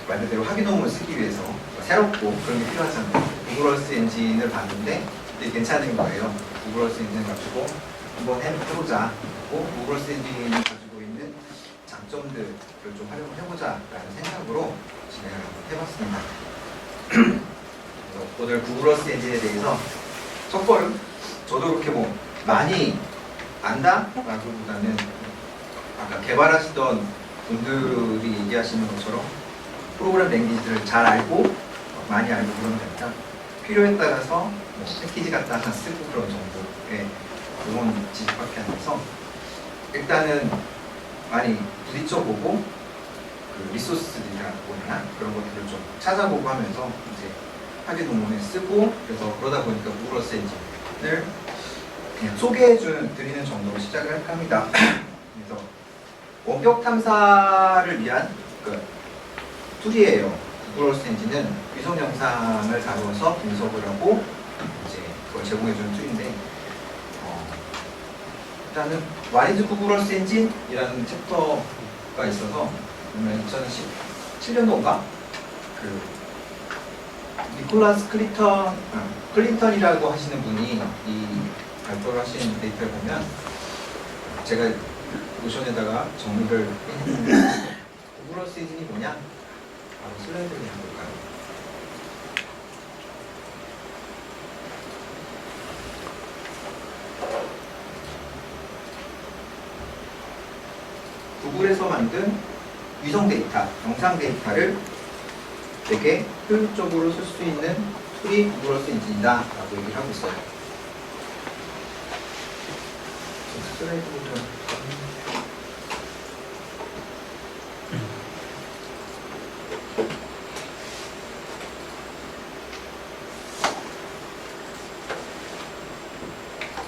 말 그대로 확인홈을 쓰기 위해서 새롭고 그런 게 필요하잖아요. 구글 얼스 엔진을 봤는데 이게 괜찮은 거예요. 구글 얼스 엔진을 가지고 한번 해보자. 구글 얼스 엔진이 가지고 있는 장점들을 좀 활용을 해보자 라는 생각으로 진행을 해봤습니다. 오늘 구글 얼스 엔진에 대해서 첫걸음, 저도 그렇게 뭐 많이 안다? 라기보다는 아까 개발하시던 분들이 얘기하시는 것처럼 프로그램 랭귀지를 잘 알고 많이 알고 그러면 됩니다. 필요에 따라서 뭐 패키지 갖다 하나 쓰고 그런 정도의 그런 지식밖에 안 돼서 일단은 많이 부딪혀보고 그 리소스들이나 그런 것들을 좀 찾아보고 하면서 이제 학예 논문에 쓰고 그래서 그러다 보니까 구글 얼스 엔진을 그냥 소개해 드리는 정도로 시작을 할까 합니다. 그래서 원격 탐사를 위한 그 툴이에요. 구글 얼스 엔진은 위성 영상을 다루어서 분석을 하고 이제 그걸 제공해 주는 툴인데 일단은 What is Google Earth Engine? 이라는 챕터가 있어서 2017년도인가? 그 니콜라스 클린턴이라고 하시는 분이 이 발표를 하시는 데이터를 보면 제가 노션에다가 정리를 했는데 구글 얼스 엔진이 뭐냐? 바로 슬라이드를 한번 볼까요? 구글에서 만든 위성 데이터, 영상 데이터를 되게 효율적으로 쓸 수 있는 툴이 구글 얼스 엔진이다 라고 얘기를 하고 있어요. 슬라이드 보면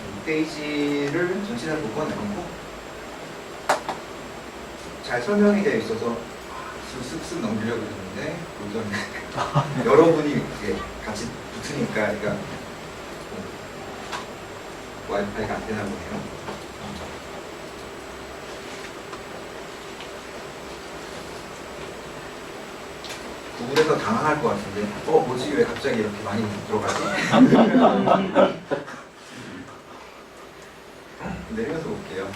이 페이지를 전체를 볼 건 아니고 잘 설명이 되어 있어서 쓱쓱 넘기려고 했는데 보던 여러분이 이렇게 같이 붙으니까 그러니까 와이파이가 안 되나 보네요. 구글에서 당황할 것 같은데 뭐지 왜 갑자기 이렇게 많이 들어가지? 내려서 볼게요.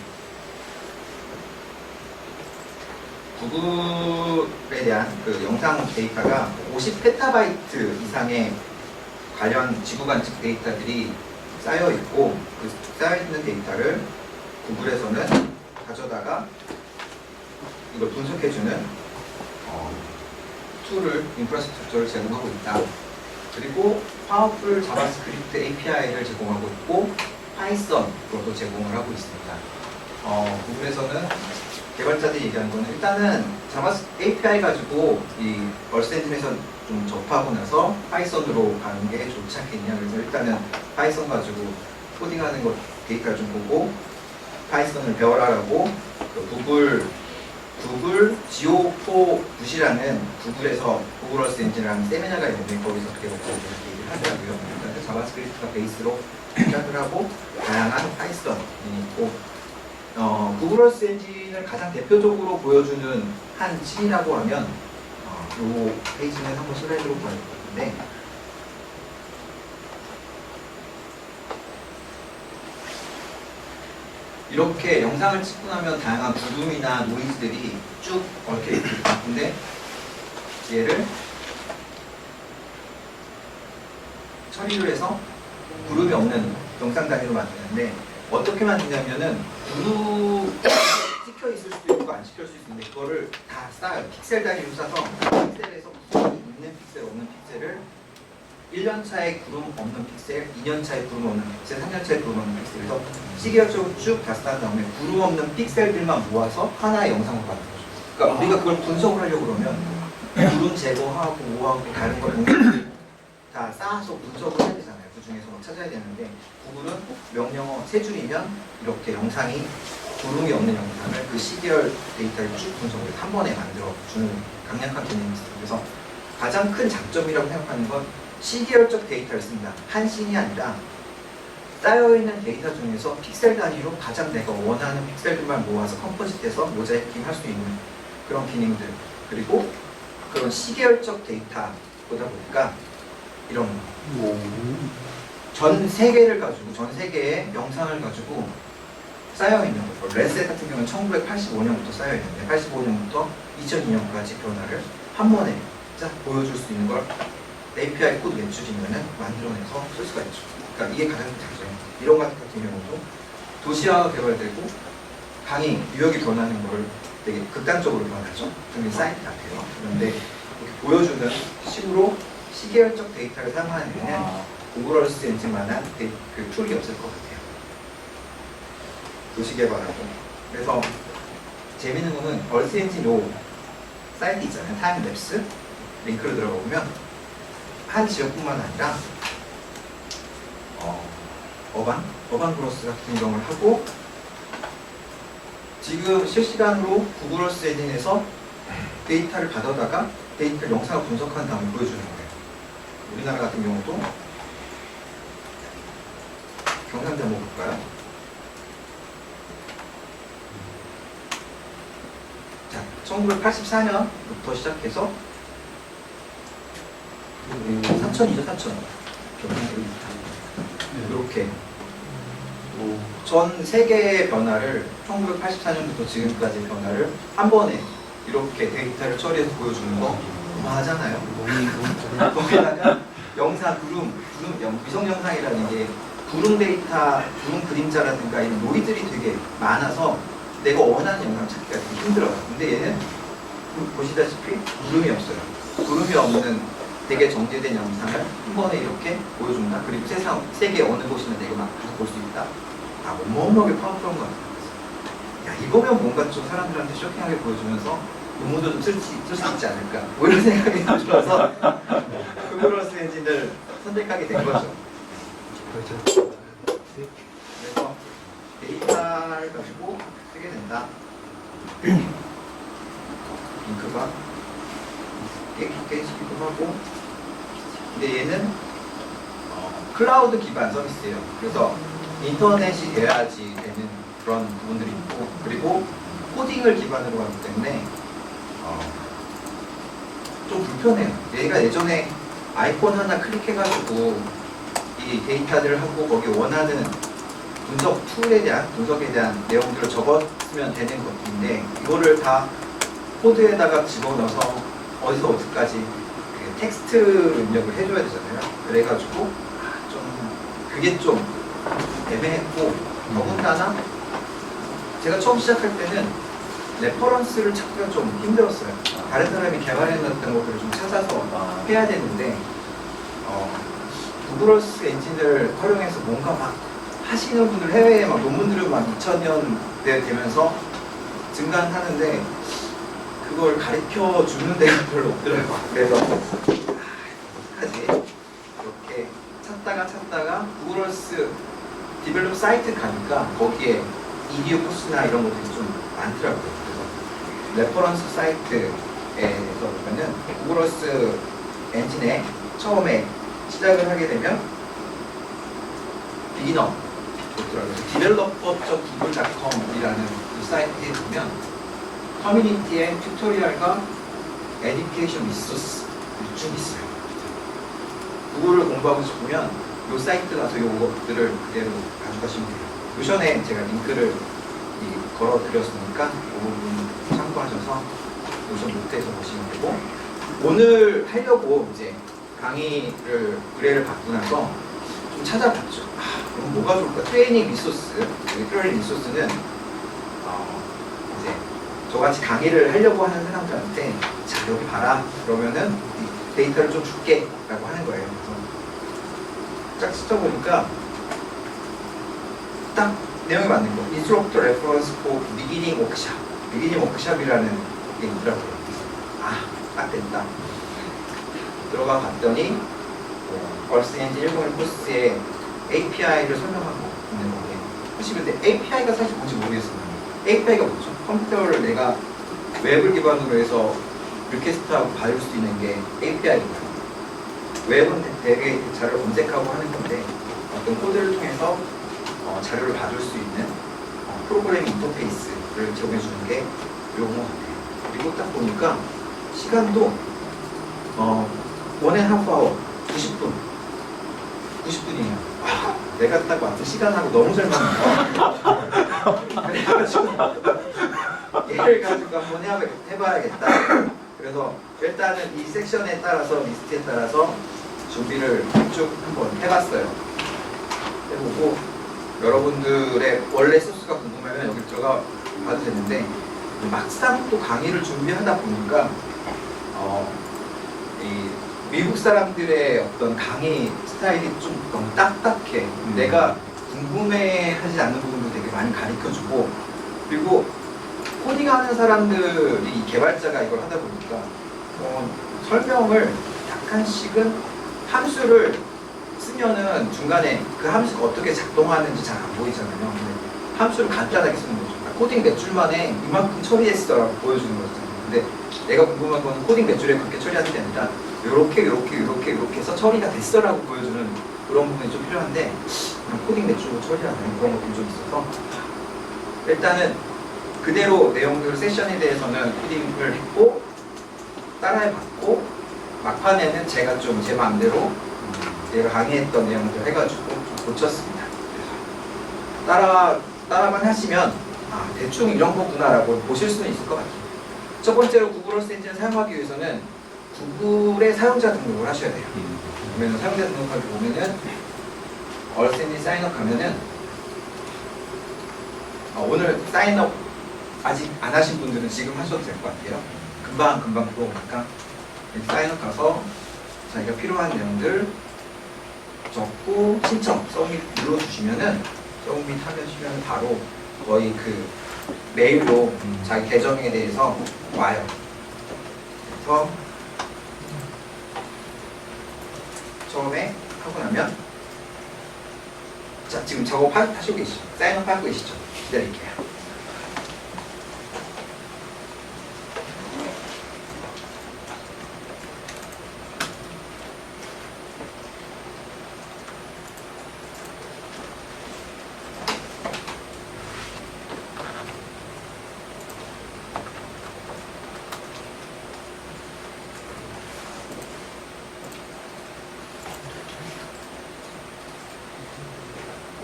구글에 대한 그 영상 데이터가 50페타바이트 이상의 관련 지구 관측 데이터들이 쌓여 있고 그 쌓여 있는 데이터를 구글에서는 가져다가 이걸 분석해주는 툴을 인프라스트럭처를 제공하고 있다. 그리고 파워풀 자바스크립트 API를 제공하고 있고 파이썬 그것도 제공을 하고 있습니다. 구글에서는 개발자들이 얘기하는 거는 일단은 자바스크립트 API 가지고 이 얼스 엔진에서 좀 접하고 나서 파이썬으로 가는 게 좋지 않겠냐. 그래서 일단은 파이썬 가지고 코딩하는 것 데이터를 좀 보고 파이썬을 배워라라고 그 구글 GO4굿이라는 구글에서 구글 얼스 엔진이라는 세미나가 있는데 거기서 그렇게 얘기를 하더라고요. 일단 자바스크립트가 베이스로 시작을 하고 다양한 파이썬이 있고 구글 얼스 엔진을 가장 대표적으로 보여주는 한 씬이라고 하면 이 페이지는 한번 슬라이드로 보여드렸는데 이렇게 영상을 찍고 나면 다양한 부둠이나 노이즈들이 쭉 얽혀 있습니다. 근데 얘를 처리를 해서 구름이 없는 영상 단위로 만드는데 어떻게 만드냐면은 구름 찍혀 있을 수도 있고 안 찍혀 있을 수도 있는데 그거를 다 쌓아요. 픽셀 단위로 싸서 픽셀에서 구름 있는 픽셀 없는 픽셀을 1년차에 구름 없는 픽셀, 2년차에 구름 없는 픽셀, 3년차에 구름 없는 픽셀 그래서 시계열적으로 쭉 다 쌓은 다음에 구름 없는 픽셀들만 모아서 하나의 영상으로 만든 거죠. 그러니까 우리가 그걸 분석을 하려고 그러면 구름 제거하고 뭐하고 다른 걸 다 쌓아서 분석을 해야 되잖아요. 그 중에서 막 찾아야 되는데 구글은 명령어 3줄이면 이렇게 영상이 구름이 없는 영상을 그 시계열 데이터를 쭉 분석을 한 번에 만들어 주는 강력한 기능이 있어요. 그래서 가장 큰 장점이라고 생각하는 건 시계열적 데이터를 씁니다. 한 씬이 아니라 쌓여있는 데이터 중에서 픽셀 단위로 가장 내가 원하는 픽셀들만 모아서 컴포짓해서 모자이킹 할 수 있는 그런 기능들 그리고 그런 시계열적 데이터보다 보니까 이런 전 세계를 가지고 전 세계의 영상을 가지고 쌓여 있는 거죠. 렌셋 같은 경우는 1985년부터 쌓여 있는데 85년부터 2002년까지 변화를 한 번에 쫙 보여줄 수 있는 걸 API 코드 외출이면은 만들어내서 쓸 수가 있죠. 그러니까 이게 가장 장점이에요. 이런 것 같은 경우도 도시화가 개발되고 강의 유역이 변하는 걸 되게 극단적으로 변하죠. 좀 사이트 같아요. 그런데 이렇게 보여주는 식으로 시계열적 데이터를 사용하는 데는 구글 얼스 엔진만한 그 툴이 없을 것 같아요. 도시 개발하고. 그래서 재밌는 거는 얼스 엔진 요 사이트 있잖아요. 타임랩스 링크를 들어가 보면 한 지역뿐만 아니라 어반 그로스 같은 경우를 하고 지금 실시간으로 구글 얼스 엔진에서 데이터를 받아다가 데이터를 영상을 분석한 다음에 보여주는 거예요. 우리나라 같은 경우도 경상도 한번 볼까요? 자, 1984년부터 시작해서 사천이죠, 사천. 이렇게 전 세계의 변화를 1984년부터 지금까지 변화를 한 번에 이렇게 데이터를 처리해서 보여주는 거 하잖아요. 거기다가 영상, 구름 위성 영상이라는 게 구름 데이터, 구름 그림자라든가 이런 노이들이 되게 많아서 내가 원하는 영상 찾기가 되게 힘들어요. 근데 얘는 보시다시피 구름이 없어요. 구름이 없는 되게 정제된 영상을 한 번에 이렇게 보여준다. 그리고 세계 어느 곳이나 내가 막 볼 수 있다. 어마어마하게 파워풀한 것 같아요. 야, 이거면 뭔가 좀 사람들한테 쇼킹하게 보여주면서 논문도 좀 쓸 수 있지 않을까. 뭐 이런 생각이 들어서 구글 얼스 엔진을 선택하게 된 거죠. 그래서 데이터를 가지고 쓰게 된다. 링크가 깨지기도 하고, 근데 얘는 클라우드 기반 서비스예요. 그래서 인터넷이 돼야지 되는 그런 부분들이 있고, 그리고 코딩을 기반으로 하기 때문에 좀 불편해요. 얘가 예전에 아이콘 하나 클릭해가지고 이 데이터들을 하고 거기 원하는 분석 툴에 대한 분석에 대한 내용들을 적었으면 되는 것인데 이거를 다 코드에다가 집어넣어서 어디서 어디까지 텍스트 입력을 해줘야 되잖아요. 그래가지고 그게 좀 애매했고, 더군다나 제가 처음 시작할 때는 레퍼런스를 찾기가 좀 힘들었어요. 다른 사람이 개발해놨던 것들을 좀 찾아서 해야 되는데 구글 얼스 엔진을 활용해서 뭔가 막 하시는 분들, 해외에 막 논문들을 막 2000년대 되면서 증간하는데 그걸 가르쳐 주는 데가 별로 없더라고요. 그래서 어떡하지? 이렇게 찾다가 구글 얼스 디벨롭 사이트 가니까 거기에 이디오 코스나 이런 것들이 좀 많더라고요. 그래서 레퍼런스 사이트에서 보면은 구글 얼스 엔진에 처음에 시작을 하게 되면 비기너 developer.google.com이라는 그 사이트에 보면 커뮤니티의 튜토리얼과 에듀케이션 리소스 쭉 있어요. 구글을 공부하고 싶으면 이 사이트 가서 이것들을 그대로 가져가시면 돼요. 노션에 제가 링크를 걸어드렸으니까 이 부분 참고하셔서 노션 노트에서 보시면 되고, 오늘 하려고 이제 강의를 의뢰를 받고 나서 좀 찾아봤죠. 그럼 뭐가 좋을까? 트레이닝 리소스. 트레이닝 리소스는 이제 저같이 강의를 하려고 하는 사람들한테 자, 여기 봐라. 그러면은 데이터를 좀 줄게 라고 하는 거예요. 그래서 쫙 찾아보니까 딱 내용이 맞는 거. Instructor Reference for Beginning Workshop. Beginning Workshop이라는 게 있더라고요. 딱 됐다. 들어가 봤더니 얼스 엔진 101 코스의 API를 설명하고 있는 건데, 사실 근데 API가 사실 뭔지 모르겠어요. API가 뭐죠? 컴퓨터를 내가 웹을 기반으로 해서 리퀘스트하고 받을 수 있는 게 API거든요. 웹은 되게 자료를 검색하고 하는 건데 어떤 코드를 통해서 자료를 받을 수 있는 프로그래밍 인터페이스를 제공해 주는 게 요거 같아요. 그리고 딱 보니까 시간도 원앤 하프 아워 90분 90분이에요. 내가 딱 왔던 시간하고 너무 잘 맞는 그래가지고 얘를 가지고 한번 해봐야겠다. 그래서 일단은 이 섹션에 따라서 리스트에 따라서 준비를 쭉 한번 해봤어요. 해보고 여러분들의 원래 소스가 궁금하면 여기 들어가 봐도 되는데 막상 또 강의를 준비하다 보니까 이 미국 사람들의 어떤 강의 스타일이 좀 너무 딱딱해. 내가 궁금해하지 않는 부분도 되게 많이 가르쳐주고, 그리고 코딩하는 사람들이 개발자가 이걸 하다 보니까 설명을 약간씩은 함수를 쓰면은 중간에 그 함수가 어떻게 작동하는지 잘 안 보이잖아요. 근데 함수를 간단하게 쓰는 거죠. 코딩 몇 줄 만에 이만큼 처리했어라고 보여주는 거잖아요. 근데 내가 궁금한 건 코딩 몇 줄에 그렇게 처리하는 게 아니라 요렇게 해서 처리가 됐어라고 보여주는 그런 부분이 좀 필요한데 코딩 몇 줄로 처리하는 그런 것들이 좀 있어서 일단은 그대로 내용들 세션에 대해서는 코딩을 했고 따라해봤고 막판에는 제가 좀 제 마음대로 내가 강의했던 내용들 해가지고 좀 고쳤습니다. 따라만 하시면 대충 이런 거구나라고 보실 수는 있을 것 같아요. 첫 번째로 구글 얼스 엔진을 사용하기 위해서는 구글의 사용자 등록을 하셔야 돼요. 그러면 사용자 등록하기 보면은 얼스 엔진 사인업 가면은 오늘 사인업 아직 안 하신 분들은 지금 하셔도 될 것 같아요. 금방 들어오니까 사인업 가서 자기가 필요한 내용들 적고 신청 서밋 눌러주시면은 서밋 하시면 바로 거의 그 메일로 자기 계정에 대해서 와요. 그래서 처음에 하고 나면 자 지금 작업하시고 계시죠? 사인업 하고 계시죠? 기다릴게요.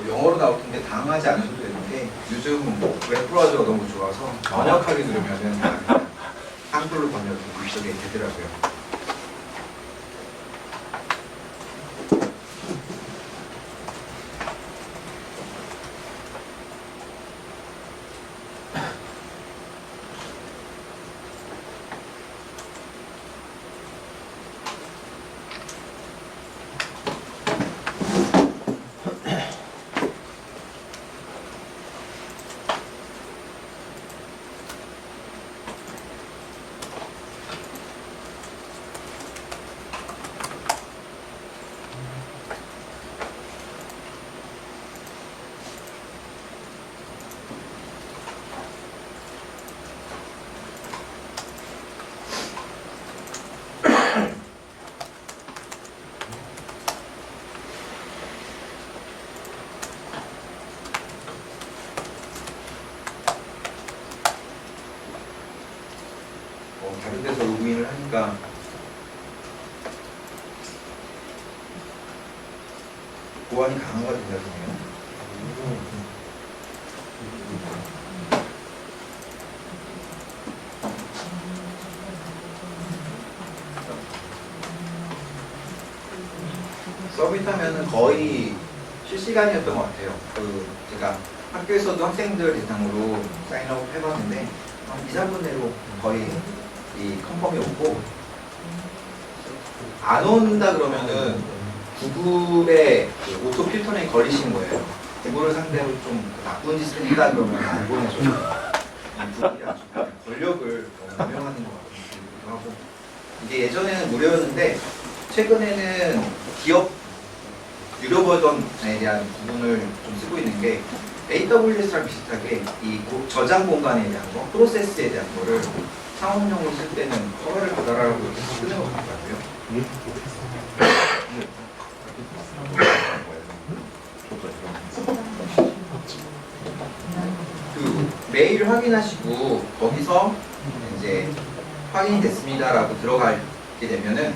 영어로 나올 텐데 당황하지 않으셔도 되는데 요즘 웹 브라우저가 너무 좋아서 번역하기 누르면은 한글로 번역이 이쪽에 되더라고요. 다른 데서 로그인을 하니까 보안이 강화가 된다네요. 서밋하면은 거의 실시간이었던 것 같아요. 제가 학교에서도 학생들 대상으로 사인업 해봤는데 한 2, 3분 내로 거의 이 컨펌이 오고 안 온다 그러면은 구글의 그 오토 필터링이 걸리신 거예요. 구글을 상대로 좀 나쁜 짓을 했다 그러면 안 보내줘요. 구글이 아주 권력을 운영하는 것 같기도 하고 이게 예전에는 무료였는데 최근에는 기업 유료 버전에 대한 부분을 좀 쓰고 있는 게 AWS랑 비슷하게 이 저장 공간에 대한 거, 프로세스에 대한 거를 상업용으로 쓸 때는 허가를 받아라라고 쓰는 것 같고요. 그 메일 확인하시고 거기서 이제 확인이 됐습니다라고 들어갈 되면은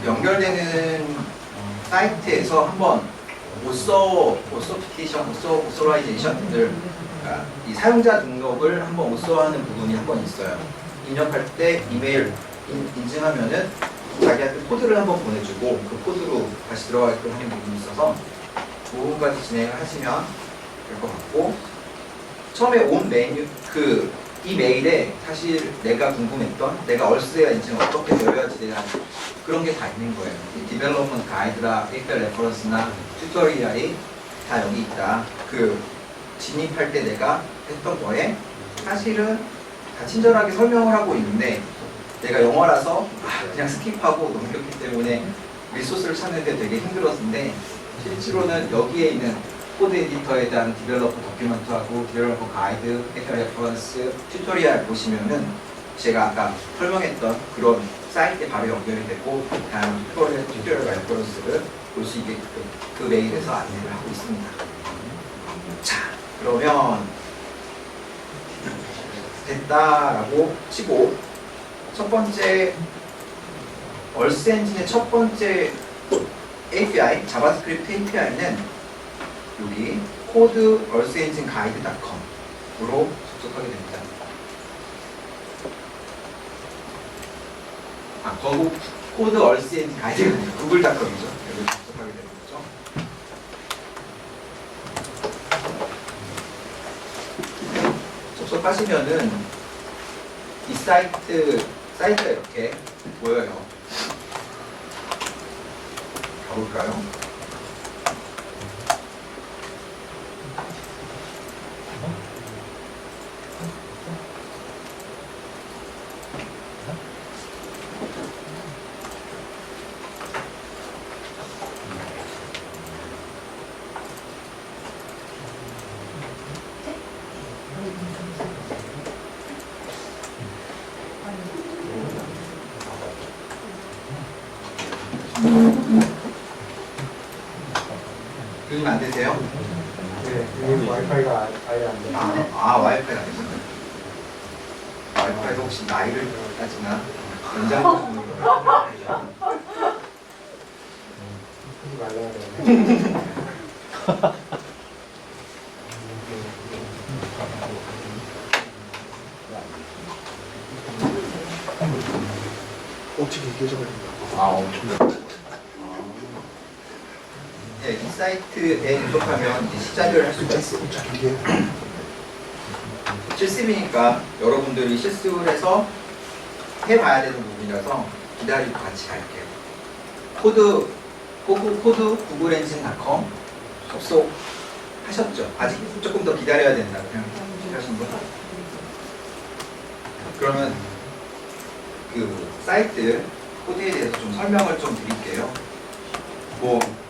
연결되는 사이트에서 한번 오소라이제이션들 이 사용자 등록을 한번 오소하는 부분이 한번 있어요. 입력할 때 이메일 인증하면은 자기한테 코드를 한번 보내주고 그 코드로 다시 들어가게끔 하는 부분이 있어서 그 부분까지 진행을 하시면 될 것 같고, 처음에 온 메뉴 이 메일에 사실 내가 궁금했던 내가 얼스웨어 인증을 어떻게 배워야지 대한 그런 게 다 있는 거예요. 디벨롭먼트 가이드라, API 레퍼런스나 튜토리얼이 다 여기 있다. 그 진입할 때 내가 했던 거에 사실은 다 친절하게 설명을 하고 있는데 내가 영어라서 그냥 스킵하고 넘겼기 때문에 리소스를 찾는데 되게 힘들었는데, 실제로는 여기에 있는 코드 에디터에 대한 디벨로퍼 도큐먼트하고 디벨로퍼 가이드, API 레퍼런스, 튜토리얼 보시면은 제가 아까 설명했던 그런 사이트에 바로 연결이 되고 다양한 튜토리얼 레퍼런스를 볼 수 있게끔 그 메일에서 안내를 하고 있습니다. 자, 그러면 됐다라고 치고 첫 번째 얼스 엔진의 첫 번째 API, 자바스크립트 API는 여기 코드 얼스 엔진 가이드.com으로 접속하게 됩니다. 코드 얼스 엔진 가이드가 아니라 구글.com이죠. 여기 접속하게 되는 거죠. 접속하시면은 이 사이트가 이렇게 보여요. 가볼까요? 들리면 안 되세요? 네, 여기 와이파이가 아예 안 돼요. 와이파이가 안 되시나요? 와이파이가 혹시 나이를 따지나? 연장하시는 거예요? 하지 말라야 되네. 어떻게 깨져버린다. 엄청나. 네, 이 사이트에 접속하면 시작을 할 수가 있어요. 실습이니까 여러분들이 실습을 해서 해봐야 되는 부분이라서 기다리고 같이 갈게요. 코드 구글 엔진.com 접속하셨죠? 아직 조금 더 기다려야 된다. 그냥 하신 분? 그러면 그 사이트 코드에 대해서 좀 설명을 좀 드릴게요.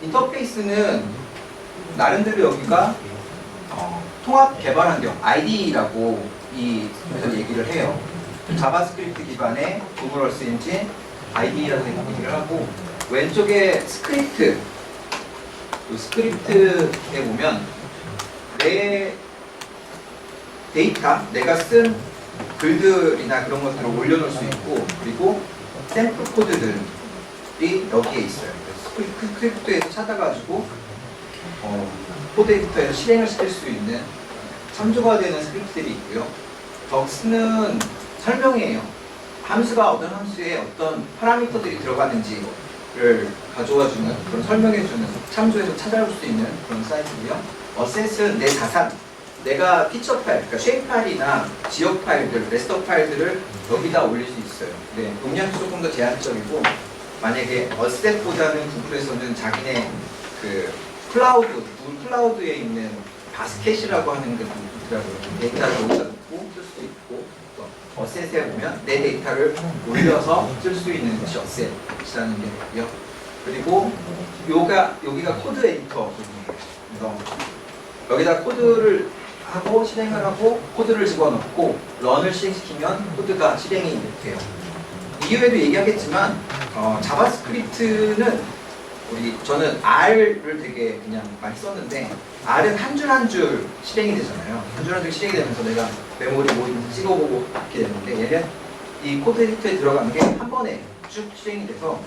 인터페이스는 나름대로 여기가 통합 개발 환경 IDE라고 여기서 얘기를 해요. 자바스크립트 기반의 구글 얼스 엔진 IDE라고 얘기를 하고, 왼쪽에 스크립트, 스크립트에 보면 내 데이터, 내가 쓴 글들이나 그런 것들을 올려놓을 수 있고, 그리고 샘플 코드들이 여기에 있어요. 스크립트에서 찾아가지고 코드 에디터에서 실행을 시킬 수 있는 참조가 되는 스크립트들이 있고요. 덕스는 설명이에요. 함수가 어떤 함수에 어떤 파라미터들이 들어가는지를 가져와주는, 그런 설명해주는, 참조해서 찾아올 수 있는 그런 사이트고요. 어셋은 내 자산, 내가 피처 파일, 그러니까 쉐입 파일이나 지역 파일들, 레스터 파일들을 여기다 올릴 수 있어요. 네, 용량이 조금 더 제한적이고, 만약에 어셋보다는 구글에서는 자기네 그 구글 클라우드에 있는 바스켓이라고 하는 그 데이터를 여기다 놓고 쓸 수 있고, 또 어셋에 보면 내 데이터를 올려서 쓸 수 있는 것이 어셋이라는 게 있고요. 그리고 여기가 코드 에디터 부분이에요. 그래서 여기다 코드를 하고 실행을 하고 코드를 집어넣고 런을 실행시키면 코드가 실행이 돼요. 이후에도 얘기하겠지만 자바스크립트는 저는 R을 되게 그냥 많이 썼는데, R은 한 줄 한 줄 실행이 되잖아요. 한 줄 한 줄 실행이 되면서 내가 메모리 뭐 찍어보고 이렇게 되는데, 얘는 이 코드 에디터에 들어가는 게 한 번에 쭉 실행이 돼서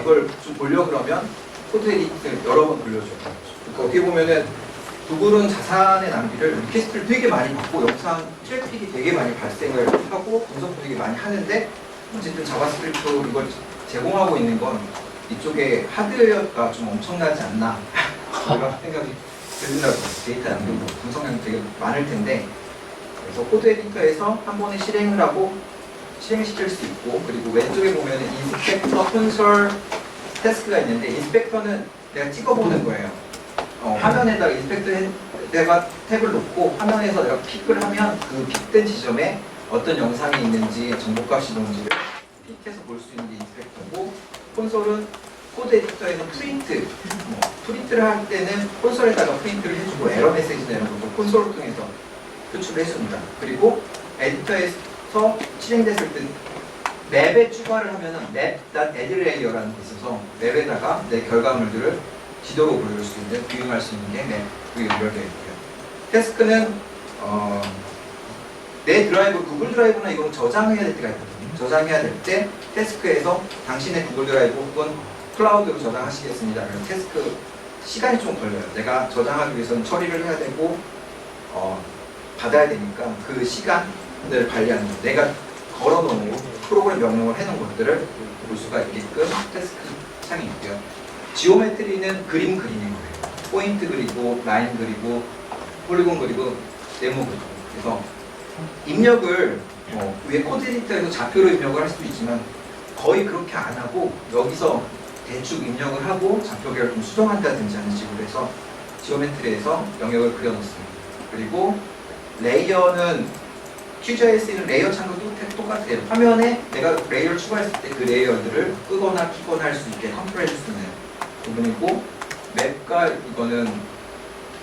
이걸 좀 보려 그러면 코드 에디터를 여러 번 돌려줘요. 그러니까 어떻게 보면은 구글은 자산의 낭비를 리퀘스트를 되게 많이 받고 영상 트래픽이 되게 많이 발생을 하고 분석도 되게 많이 하는데 어쨌든 자바스크립트 이걸 제공하고 있는 건 이쪽에 하드웨어가 좀 엄청나지 않나 그런 생각이 들더라고요. 데이터 낭비도 분석량이 되게 많을 텐데 그래서 코드 에디터에서 한 번에 실행을 하고 실행시킬 수 있고 그리고 왼쪽에 보면 인스펙터, 콘솔, 태스크가 있는데 인스펙터는 내가 찍어보는 거예요. 화면에다가 인스펙터 내가 탭을 놓고 화면에서 내가 픽을 하면 그 픽된 지점에 어떤 영상이 있는지 정보값이 뭔지를 픽해서 볼 수 있는 게 인스펙터고 콘솔은 코드 에디터에서 프린트를 할 때는 콘솔에다가 프린트를 해주고 에러 메시지나 이런 것도 콘솔을 통해서 표출을 해줍니다. 그리고 에디터에서 실행됐을 때 맵에 추가를 하면은 맵.addLayer라는 게 있어서 맵에다가 내 결과물들을 지도로 보여줄 수 있는 비용할 수 있는 게 맵이 연결되어 있고요. 태스크는 내 드라이브, 구글 드라이브나 이건 저장해야 될 때가 있거든요. 저장해야 될 때 태스크에서 당신의 구글 드라이브 혹은 클라우드로 저장하시겠습니다. 그럼 태스크 시간이 좀 걸려요. 내가 저장하기 위해서는 처리를 해야 되고 받아야 되니까 그 시간을 관리하는 거. 내가 걸어놓은 프로그램 명령을 해놓은 것들을 볼 수가 있게끔 태스크 창이 있고요. 지오메트리는 그림 그리는 거예요. 포인트 그리고 라인 그리고 폴리곤 그리고 네모 그리고 그래서 입력을 위에 코드 에디터에서 좌표로 입력을 할 수도 있지만 거의 그렇게 안 하고 여기서 대충 입력을 하고 좌표계를 좀 수정한다든지 하는 식으로 해서 지오메트리에서 영역을 그려놓습니다. 그리고 레이어는 QGIS는 레이어 창도 똑같아요. 화면에 내가 레이어를 추가했을 때 그 레이어들을 끄거나 키거나 할 수 있게 컨트롤 해줄 수 있는 부분이고 맵과 이거는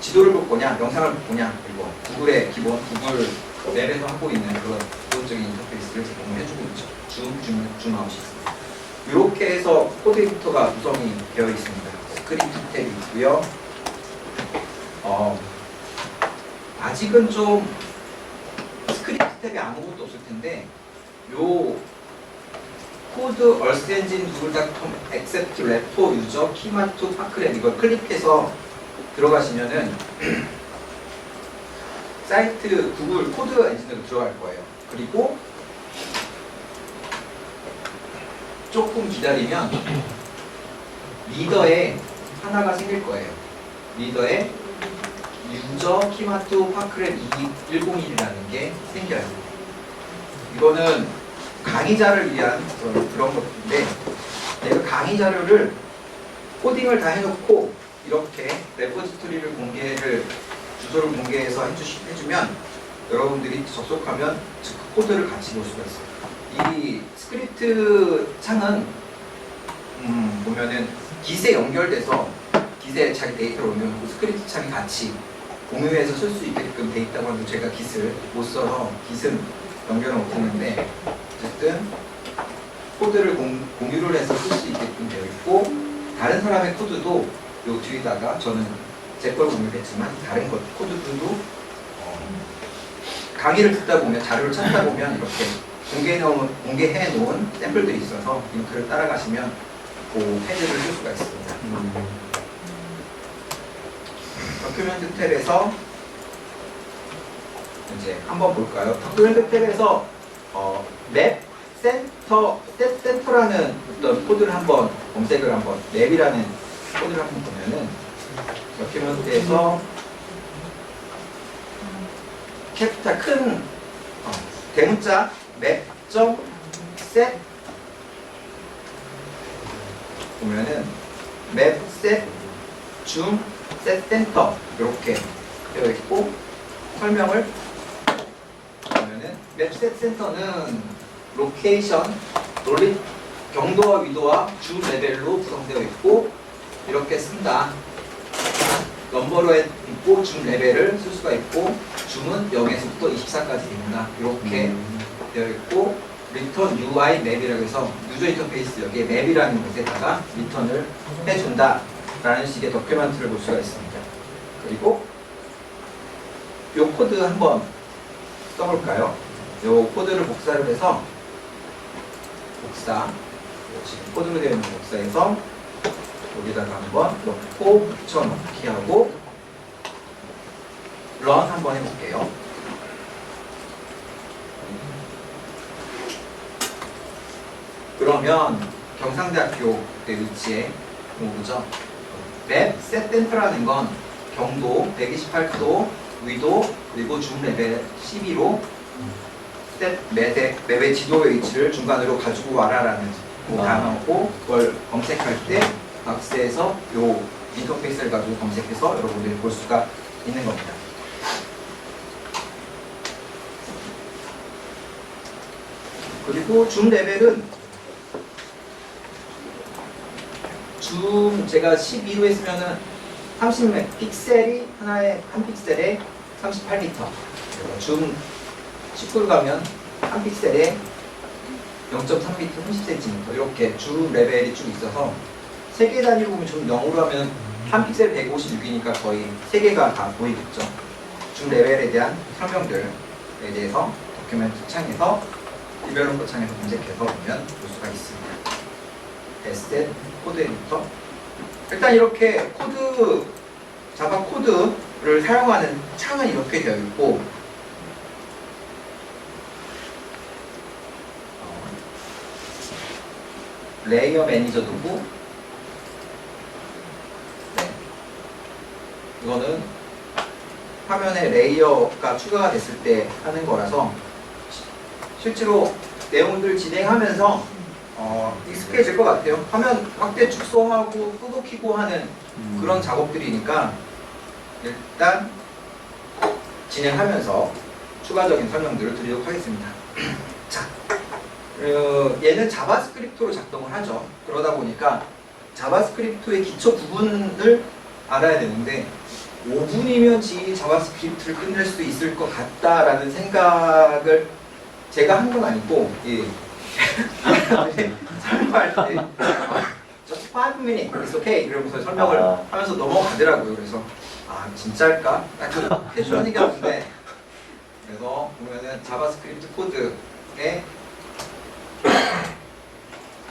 지도를 볼 거냐 영상을 볼 거냐 그리고 구글의 기본 구글 맵에서 하고 있는 그런 기본적인 인터페이스를 제공을 해주고 있죠. 줌아웃이 있습니다. 이렇게 해서 코드 에디터가 구성이 되어 있습니다. 스크립트 탭이 있고요. 아직은 좀 스크립트 탭이 아무것도 없을 텐데 요 코드 얼스엔진 구글.com except repo user 키마투 파크랩 이걸 클릭해서 들어가시면은 사이트 구글 코드 엔진으로 들어갈 거예요. 그리고 조금 기다리면 리더에 하나가 생길 거예요. 리더에 유저 키마투 파크랩 2101이라는 게 생겨요. 이거는 강의 자를 위한 그런 것인데 내가 강의 자료를 코딩을 다 해놓고 이렇게 레포지토리를 주소를 공개해서 해주면 여러분들이 접속하면 그 코드를 같이 볼 수가 있어요. 이 스크립트 창은 보면은 깃에 연결돼서 깃에 자기 데이터를 올려놓고 스크립트 창이 같이 공유해서 쓸 수 있게끔 돼 있다고 하는데 제가 깃을 못 써서 깃은 연결을 못했는데 어쨌든 코드를 공유를 해서 쓸 수 있게끔 되어 있고 다른 사람의 코드도 요 뒤에다가 저는 제 걸 공유했지만 다른 코드들도 강의를 듣다 보면 자료를 찾다 보면 이렇게 공개해 놓은 샘플들이 있어서 링크를 따라가시면 그 페이지를 쓸 수가 있습니다. 도큐멘트 탭에서 이제 한번 볼까요? 도큐멘트 탭에서 맵 센터라는 어떤 코드를 한번 검색을 한번 맵이라는 코드를 한번 보면은 도큐멘트에서 캐피탈 큰 대문자 맵.set 보면은 맵셋 줌 셋 센터 이렇게 되어 있고 설명을 보면은 맵셋 센터는 로케이션, 경도와 위도와 줌 레벨로 구성되어 있고 이렇게 쓴다. 넘버로 있고 줌 레벨을 쓸 수가 있고 줌은 0에서부터 24까지 됩니다. 이렇게 되어 있고 리턴 UI 맵이라고 해서 유저 인터페이스 여기에 맵이라는 것에다가 리턴을 해준다 라는 식의 도큐멘트를 볼 수가 있습니다. 그리고 이 코드 한번 써볼까요? 요 코드를 복사를 해서 복사, 지금 코드로 되어 있는 복사해서 여기다가 한번 넣고 붙여넣기 하고 런 한번 해볼게요. 그러면 경상대학교 위치에 뭐죠? 맵 셋센터라는 건 경도 128도, 위도, 그리고 줌 레벨 12로 맵의 지도의 위치를 중간으로 가지고 와라라는 단어고, 그걸 검색할 때 박스에서 요 인터페이스를 가지고 검색해서 여러분들이 볼 수가 있는 겁니다. 그리고 줌 레벨은 줌 제가 12로 했으면은 30 픽셀이 하나에 한 픽셀에 38m. 줌 19로 가면 한 픽셀에 0.3m, 30cm 이렇게 줌 레벨이 쭉 있어서 세 개 단위로 보면 줌 0으로 하면 한 픽셀 156이니까 거의 세 개가 다 보이겠죠. 줌 레벨에 대한 설명들에 대해서 도큐멘트 창에서 디벨로퍼 창에서 검색해서 보면 볼 수가 있습니다. 에셋 코드 에디터. 일단 이렇게 코드, 자바 코드를 사용하는 창은 이렇게 되어 있고, 레이어 매니저도고, 네. 이거는 화면에 레이어가 추가가 됐을 때 하는 거라서 실제로 내용들 진행하면서 익숙해질 것 같아요. 화면 확대 축소하고 끄고 키고 하는 그런 작업들이니까 일단 진행하면서 추가적인 설명들을 드리도록 하겠습니다. 자, 얘는 자바스크립트로 작동을 하죠. 그러다 보니까 자바스크립트의 기초 부분을 알아야 되는데 5분이면 지 자바스크립트를 끝낼 수 있을 것 같다라는 생각을 제가 한 건 아니고 설명할 때 just 5 minutes, it's okay 이러면서 설명을 하면서 넘어가더라고요. 그래서 진짜일까? 딱 캐주얼하게 하는데, 그래서 보면은 자바스크립트 코드에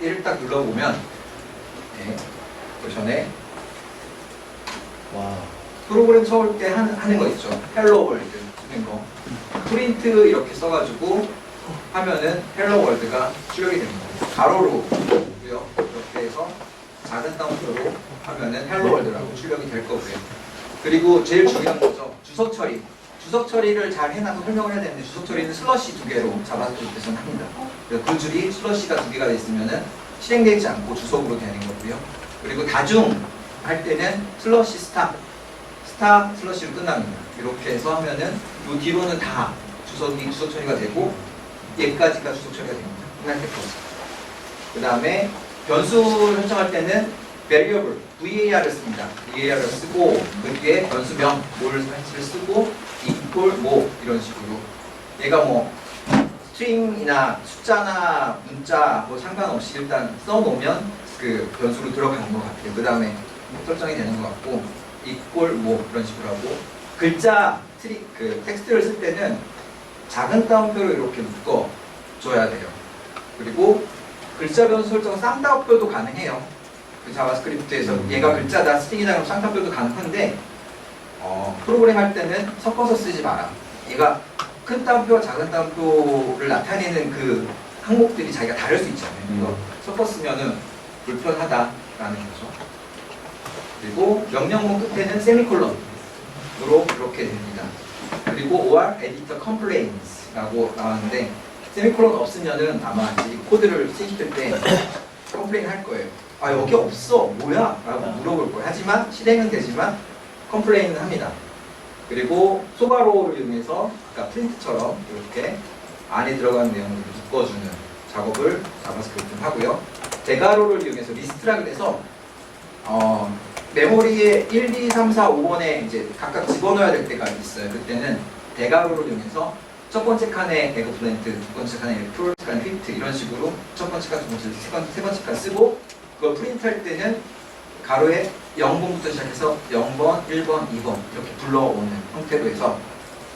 얘를 딱 눌러보면 버전에 프로그램 써올 때 하는 거 있죠. 헬로 월드 쓰는 거 프린트 이렇게 써가지고 하면은 헬로 월드가 출력이 됩니다. 가로로 보고요. 이렇게 해서 작은 따옴표로 하면은 헬로 월드라고 출력이 될 거고요. 그리고 제일 중요한 거죠. 주석 처리. 주석 처리를 잘 해놔서 설명을 해야 되는데, 주석 처리는 슬러시 2개로 자바스크립트에서는 합니다. 그래서 그 줄이 슬러시가 2개가 있으면은 실행되지 않고 주석으로 되는 거고요. 그리고 다중 할 때는 슬러시 스타 슬러시로 끝납니다. 이렇게 해서 하면은 요 뒤로는 다 주석 처리가 되고 얘까지가 주석 처리가 됩니다. 끝날 때까지. 그 다음에 변수를 설정할 때는 variable, var을 씁니다. var을 쓰고 그 뒤에 변수명, 뭐를 쓰고 equal, 뭐 이런 식으로. 얘가 뭐 스트링이나 숫자나 문자 뭐 상관없이 일단 써놓으면 그 변수로 들어가는 것 같아요. 그 다음에 설정이 되는 것 같고, equal, 뭐 이런 식으로 하고, 글자 그 텍스트를 쓸 때는 작은 따옴표로 이렇게 묶어줘야 돼요. 그리고 글자 변수 설정은 쌍따옴표도 가능해요. 그 자바스크립트에서 얘가 글자다, 스트링이다 그러면 쌍따옴표도 가능한데 프로그램 할 때는 섞어서 쓰지 마라. 얘가 큰 따옴표와 작은 따옴표를 나타내는 그 항목들이 자기가 다를 수 있잖아요. 이거 섞어 쓰면은 불편하다라는 거죠. 그리고 명령문 끝에는 세미콜론으로 이렇게 됩니다. 그리고 or editor complains라고 나왔는데, 세미콜론 없으면은 아마 이 코드를 쓰실 때 컴플레인 할 거예요. 여기 없어, 뭐야? 라고 물어볼 거예요. 하지만 실행은 되지만 컴플레인은 합니다. 그리고 소가로를 이용해서 아까 프린트처럼 이렇게 안에 들어가는 내용을 묶어주는 작업을 자바스크립트는 하고요. 대가로를 이용해서 리스트라 그래서 메모리에 1, 2, 3, 4, 5번에 이제 각각 집어넣어야 될 때가 있어요. 그때는 대가로를 이용해서 첫 번째 칸에 에그플랜트, 두 번째 칸에 프로 칸에 휘트 이런 식으로 첫 번째 칸, 두 번째, 세 번째 칸 쓰고, 그걸 프린트할 때는 가로에 0번부터 시작해서 0번, 1번, 2번 이렇게 불러오는 형태로 해서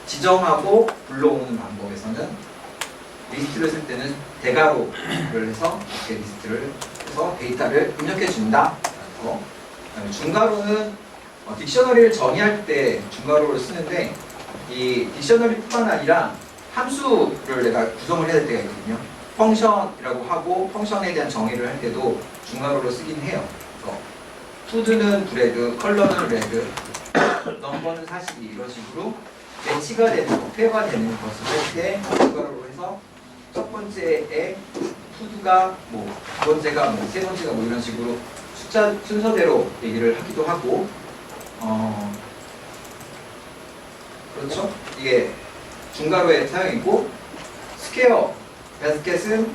지정하고 불러오는 방법에서는 리스트를 쓸 때는 대괄호를 해서 이렇게 리스트를 해서 데이터를 입력해 준다. 중괄호는 딕셔너리를 정의할 때 중괄호를 쓰는데 이 딕셔너리뿐만 아니라 함수를 내가 구성을 해야 될 때가 있거든요. 펑션이라고 하고 펑션에 대한 정의를 할 때도 중괄호로 쓰긴 해요. 푸드는 브레드, 컬러는 레드, 넘버는 42 이런 식으로 매치가 되는 거, 페어가 되는 것을 할 때 중괄호로 해서 첫 번째에 푸드가 뭐, 두 번째가 뭐, 세 번째가 뭐 이런 식으로 숫자 순서대로 얘기를 하기도 하고 그렇죠? 이게 중괄호의 사용이고 스퀘어, 바스켓은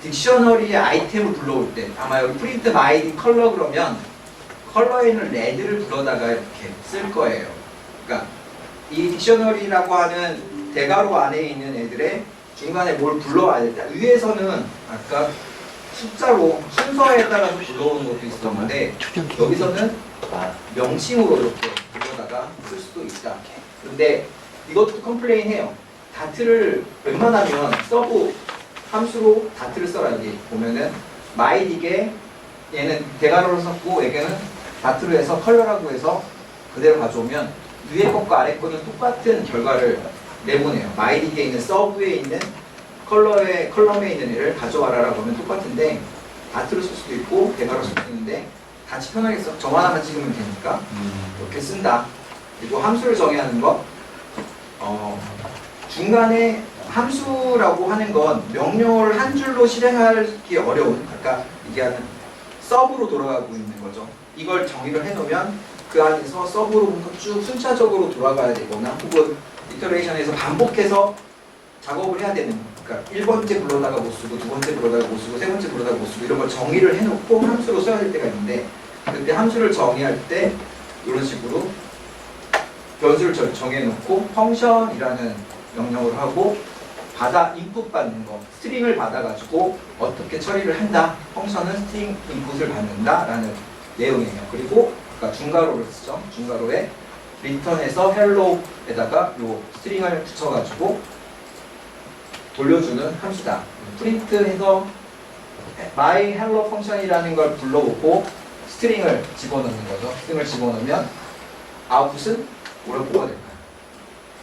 딕셔너리의 아이템을 불러올 때 아마 여기 프린트 마이디 컬러 그러면 컬러에 있는 레드를 불러다가 이렇게 쓸 거예요. 그러니까 이 딕셔너리라고 하는 대괄호 안에 있는 애들의 중간에 뭘 불러와야 돼. 위에서는 아까 숫자로 순서에 따라서 불러오는 것도 있었는데 여기서는 명칭으로 이렇게 불러다가 쓸 수도 있다. 근데 이것도 컴플레인해요. 다트를 웬만하면 서브 함수로 다트를 써라. 여기 보면은 mydig에 얘는 대괄호로 썼고 얘는 다트로 해서 컬러라고 해서 그대로 가져오면 위에 것과 아래 거는 똑같은 결과를 내보내요. mydig에 있는 서브에 있는 컬럼에 있는 애를 가져와라라고 하면 똑같은데 다트로 쓸 수도 있고 대괄호로 쓸 수도 있는데 같이 편하게 써. 점 하나만 찍으면 되니까 이렇게 쓴다. 그리고 함수를 정의하는 것 중간에 함수라고 하는 건 명령어를 한 줄로 실행하기 어려운 아까 얘기하는 서브로 돌아가고 있는 거죠. 이걸 정의를 해놓으면 그 안에서 서브로부터 쭉 순차적으로 돌아가야 되거나 혹은 이터레이션에서 반복해서 작업을 해야 되는 그러니까 1번째 불러다가 못 쓰고 2번째 불러다가 못 쓰고 3번째 불러다가 못 쓰고 이런 걸 정의를 해놓고 함수로 써야 될 때가 있는데 그때 함수를 정의할 때 이런 식으로 변수를 정해놓고 펑션이라는 명령을 하고 인풋 받는 거 스트링을 받아가지고 어떻게 처리를 한다 펑션은 스트링 인풋을 받는다 라는 내용이에요. 그리고 그러니까 중괄호를 쓰죠. 중괄호에 리턴에서 헬로에다가 요 스트링을 붙여가지고 돌려주는 함수다. 프린트해서 my hello 펑션이라는 걸 불러오고 스트링을 집어넣는 거죠. 스트링을 집어넣으면 아웃풋은 뭐가 될까요?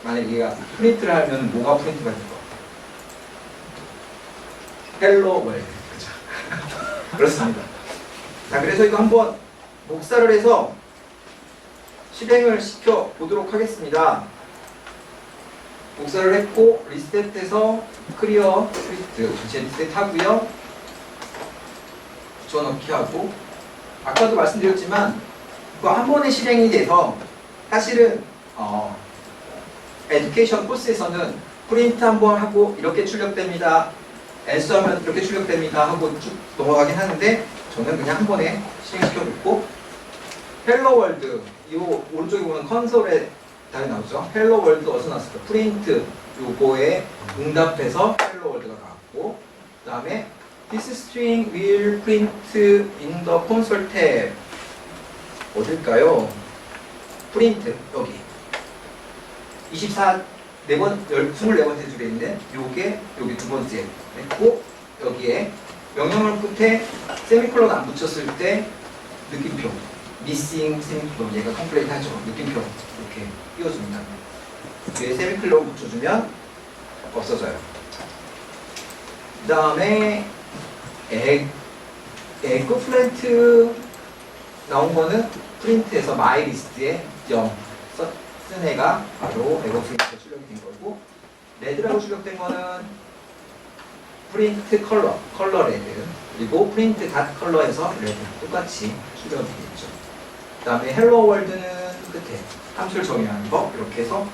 만약 얘가 프린트를 하면 뭐가 프린트가 될까요? 헬로 월드. 그죠? 그렇습니다. 자, 그래서 이거 한번 복사를 해서 실행을 시켜 보도록 하겠습니다. 복사를 했고 리셋해서 클리어 스크립트 전체 리셋 하고요. 붙여넣기 하고 아까도 말씀드렸지만 그거 한 번에 실행이 돼서 사실은 에듀케이션 코스에서는 프린트 한번 하고 이렇게 출력됩니다. 엔스하면 이렇게 출력됩니다 하고 쭉 넘어가긴 하는데 저는 그냥 한 번에 실행시켜 놓고 헬로 월드 이 오른쪽에 보면 컨솔에 답이 나오죠. 헬로 월드 어디서 나왔을까? 프린트 요거에 응답해서 헬로 월드가 나왔고 그 다음에 This string will print in the console tab 어딜까요? 프린트 여기 24번째 줄에 있는 요게 여기 두 번째 했고 여기에 명령어 끝에 세미콜론 안 붙였을 때 느낌표 missing 세미콜론 얘가 컴플레인 하죠. 느낌표 이렇게 띄워줍니다. 뒤에 세미콜론 붙여주면 없어져요. 그 다음에 에그 플랜트 나온 거는 프린트에서 마이 리스트에 0 쓴 애가 바로 에그 플랜트가 출력이 된 거고 레드라고 출력된 거는 프린트 컬러 레드 그리고 프린트 닷 컬러에서 레드 똑같이 출력이 되겠죠. 그 다음에 헬로 월드는 끝에 함수를 정의하는 거 이렇게 해서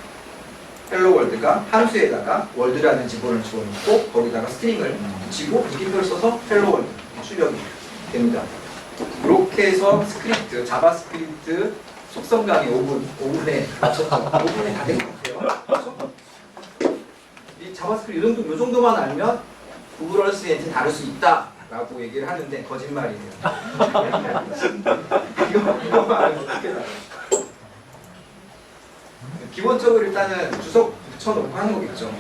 헬로 월드가 함수에다가 월드라는 지번을 집어넣고 거기다가 스트링을 붙이고 느낌표를 써서 헬로 월드 출력이 됩니다. 이렇게 해서 스크립트, 자바스크립트 속성 강의 5분에 맞췄죠. 5분에 다 된 것 같아요. 이 자바스크립트 이 정도만 알면 구글 얼스한테 다룰 수 있다라고 얘기를 하는데 거짓말이에요. 이거만 알면 어떻게 다뤄요? 기본적으로 일단은 주석 붙여놓고 하는 거겠죠.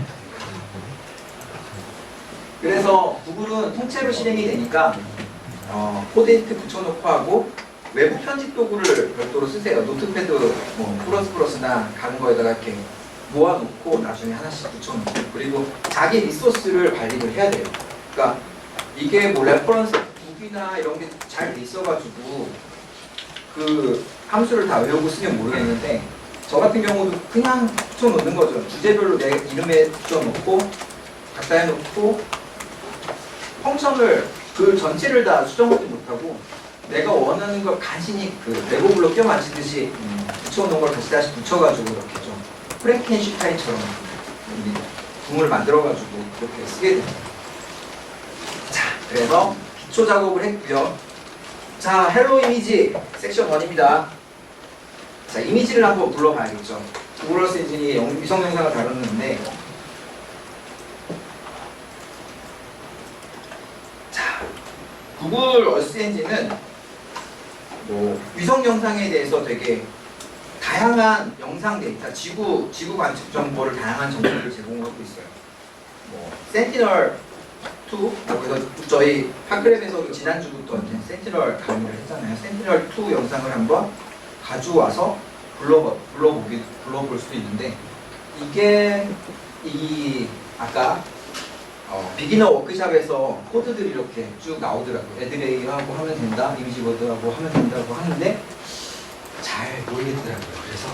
그래서 구글은 통째로 실행이 되니까 코드 에디트 붙여놓고 하고 외부 편집 도구를 별도로 쓰세요. 노트패드 뭐 플러스나 다른 거에다가 이렇게 모아놓고 나중에 하나씩 붙여놓고 그리고 자기 리소스를 관리를 해야 돼요. 그러니까 이게 뭐 레퍼런스 북이나 이런 게 잘 돼 있어가지고 그 함수를 다 외우고 쓰면 모르겠는데 저 같은 경우도 그냥 붙여놓는 거죠. 주제별로 내 이름에 붙여놓고 갖다 해놓고 펑션을 그 전체를 다 수정하지 못하고 내가 원하는 걸 간신히 그 레고 블록 껴 맞추듯이 붙여놓은 걸 다시 붙여가지고 이렇게 좀 프랭켄슈타인처럼 궁을 만들어가지고 이렇게 쓰게 됩니다. 자, 그래서 기초 작업을 했고요. 자, 헬로 이미지 섹션 1입니다. 자, 이미지를 한번 불러봐야겠죠. 구글 어스 엔진이 위성 영상을 다루는데 자, 구글 어스 엔진은 뭐 위성 영상에 대해서 되게 다양한 영상 데이터, 지구 관측 정보를 다양한 정보를 제공하고 있어요. 뭐 센티널 2, 그래서 저희 파크랩에서도 지난주부터 이제 센티널 강의를 했잖아요. 센티널 2 영상을 한번 가져와서 불러볼 수도 있는데 이게 이 아까 비기너 워크샵에서 코드들이 이렇게 쭉 나오더라고요. 애드레이하고 하면 된다, 이미지보드하고 하면 된다고 하는데 잘 모르겠더라고요. 그래서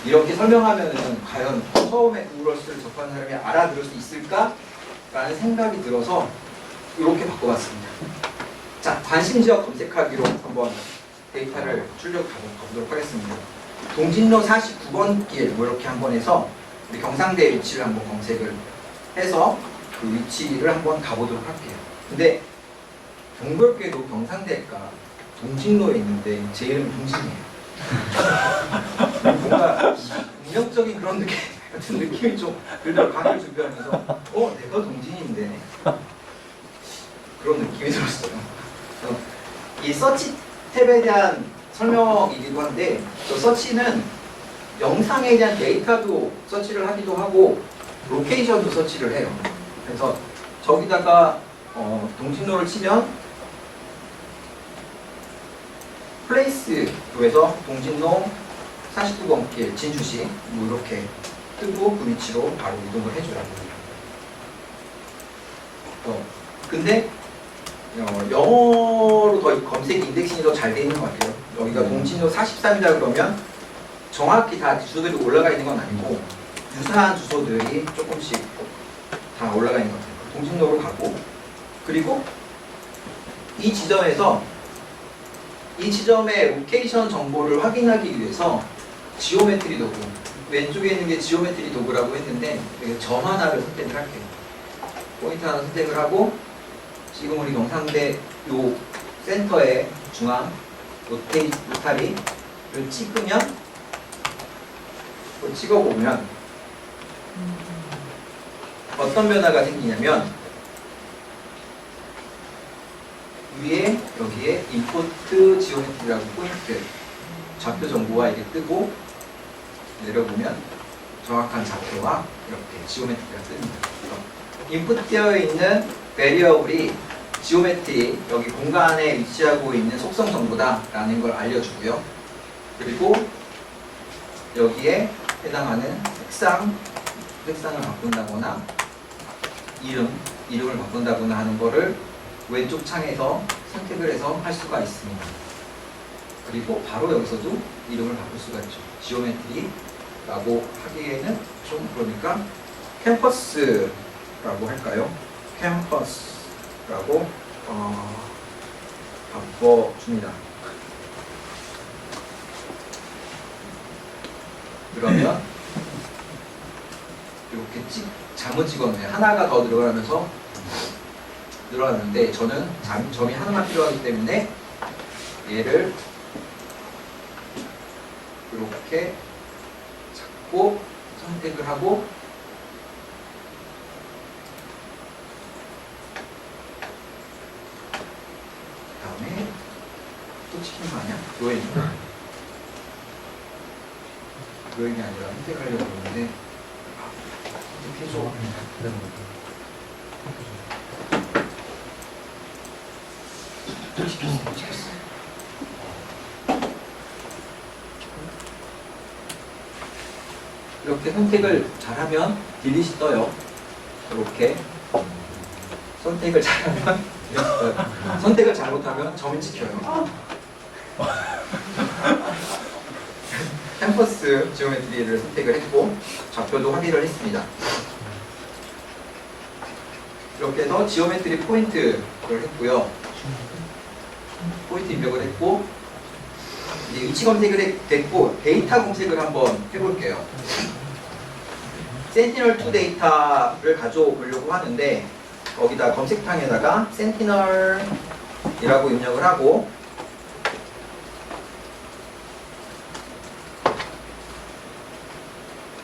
이렇게 설명하면은 과연 처음에 구글어스를 접한 사람이 알아들을 수 있을까? 라는 생각이 들어서 이렇게 바꿔봤습니다. 자, 관심지역 검색하기로 한번 데이터를 출력 가보도록 하겠습니다. 동진로 49번 길 뭐 이렇게 한번 해서 우리 경상대 위치를 한번 검색을 해서 그 위치를 한번 가보도록 할게요. 근데 경별교회도 경상대가 동진로에 있는데 제 이름이 동진이에요. 뭔가 운명적인 그런 느낌 같은 느낌이 좀 들더라고요. 강의를 준비하면서 내가 동진인데 그런 느낌이 들었어요. 이 서치 탭에 대한 설명이기도 한데 저 서치는 영상에 대한 데이터도 서치를 하기도 하고 로케이션도 서치를 해요. 그래서 저기다가 동진로를 치면 플레이스에서 동진로 49번 길 진주시 뭐 이렇게 뜨고 그 위치로 바로 이동을 해줘요. 근데 영어로 더 검색 인덱싱이 더 잘 돼 있는 것 같아요. 여기가 동진로 43이다 그러면 정확히 다 주소들이 올라가 있는 건 아니고 유사한 주소들이 조금씩 다 올라가 있는 것 같아요. 동진로로 가고 그리고 이 지점의 로케이션 정보를 확인하기 위해서 지오메트리 도구 왼쪽에 있는 게 지오메트리 도구라고 했는데 점 하나를 선택을 할게요. 포인트 하나 선택을 하고 지금 우리 경상대 요 센터의 중앙 로타리를 찍어보면 어떤 변화가 생기냐면 위에 여기에 임포트 지오메트리라고 포인트 좌표 정보가 이게 뜨고 내려보면 정확한 좌표와 이렇게 지오메트리가 뜹니다. 인풋되어 있는 베리어블이 지오메트리 여기 공간에 위치하고 있는 속성 정보다 라는 걸 알려주고요. 그리고 여기에 해당하는 색상을 바꾼다거나 이름을 바꾼다거나 하는 거를 왼쪽 창에서 선택을 해서 할 수가 있습니다. 그리고 바로 여기서도 이름을 바꿀 수가 있죠. 지오메트리라고 하기에는 좀 그러니까 캠퍼스라고 할까요? 캠퍼스라고 바꿔줍니다. 그러면 이렇게 잘못 찍었네요. 하나가 더 늘어나면서 늘어났는데 저는 점이 하나만 필요하기 때문에 얘를 이렇게 잡고 선택을 하고 그다음에 또 찍힌 거 아니야? 요인이 아니라 선택하려고 하는데 선택해줘. 이렇게 선택을 잘하면 딜릿이 떠요. 이렇게 선택을 잘하면 딜릿이 떠요. 선택을 잘못하면 점이 찍혀요. 캠퍼스 지오메트리를 선택을 했고 좌표도 확인을 했습니다. 이렇게 해서 지오메트리 포인트를 했고요. 포인트 입력을 했고 이제 위치 검색을 됐고 데이터 검색을 한번 해볼게요. 센티널2 데이터를 가져오려고 하는데 거기다 검색창에다가 센티널이라고 입력을 하고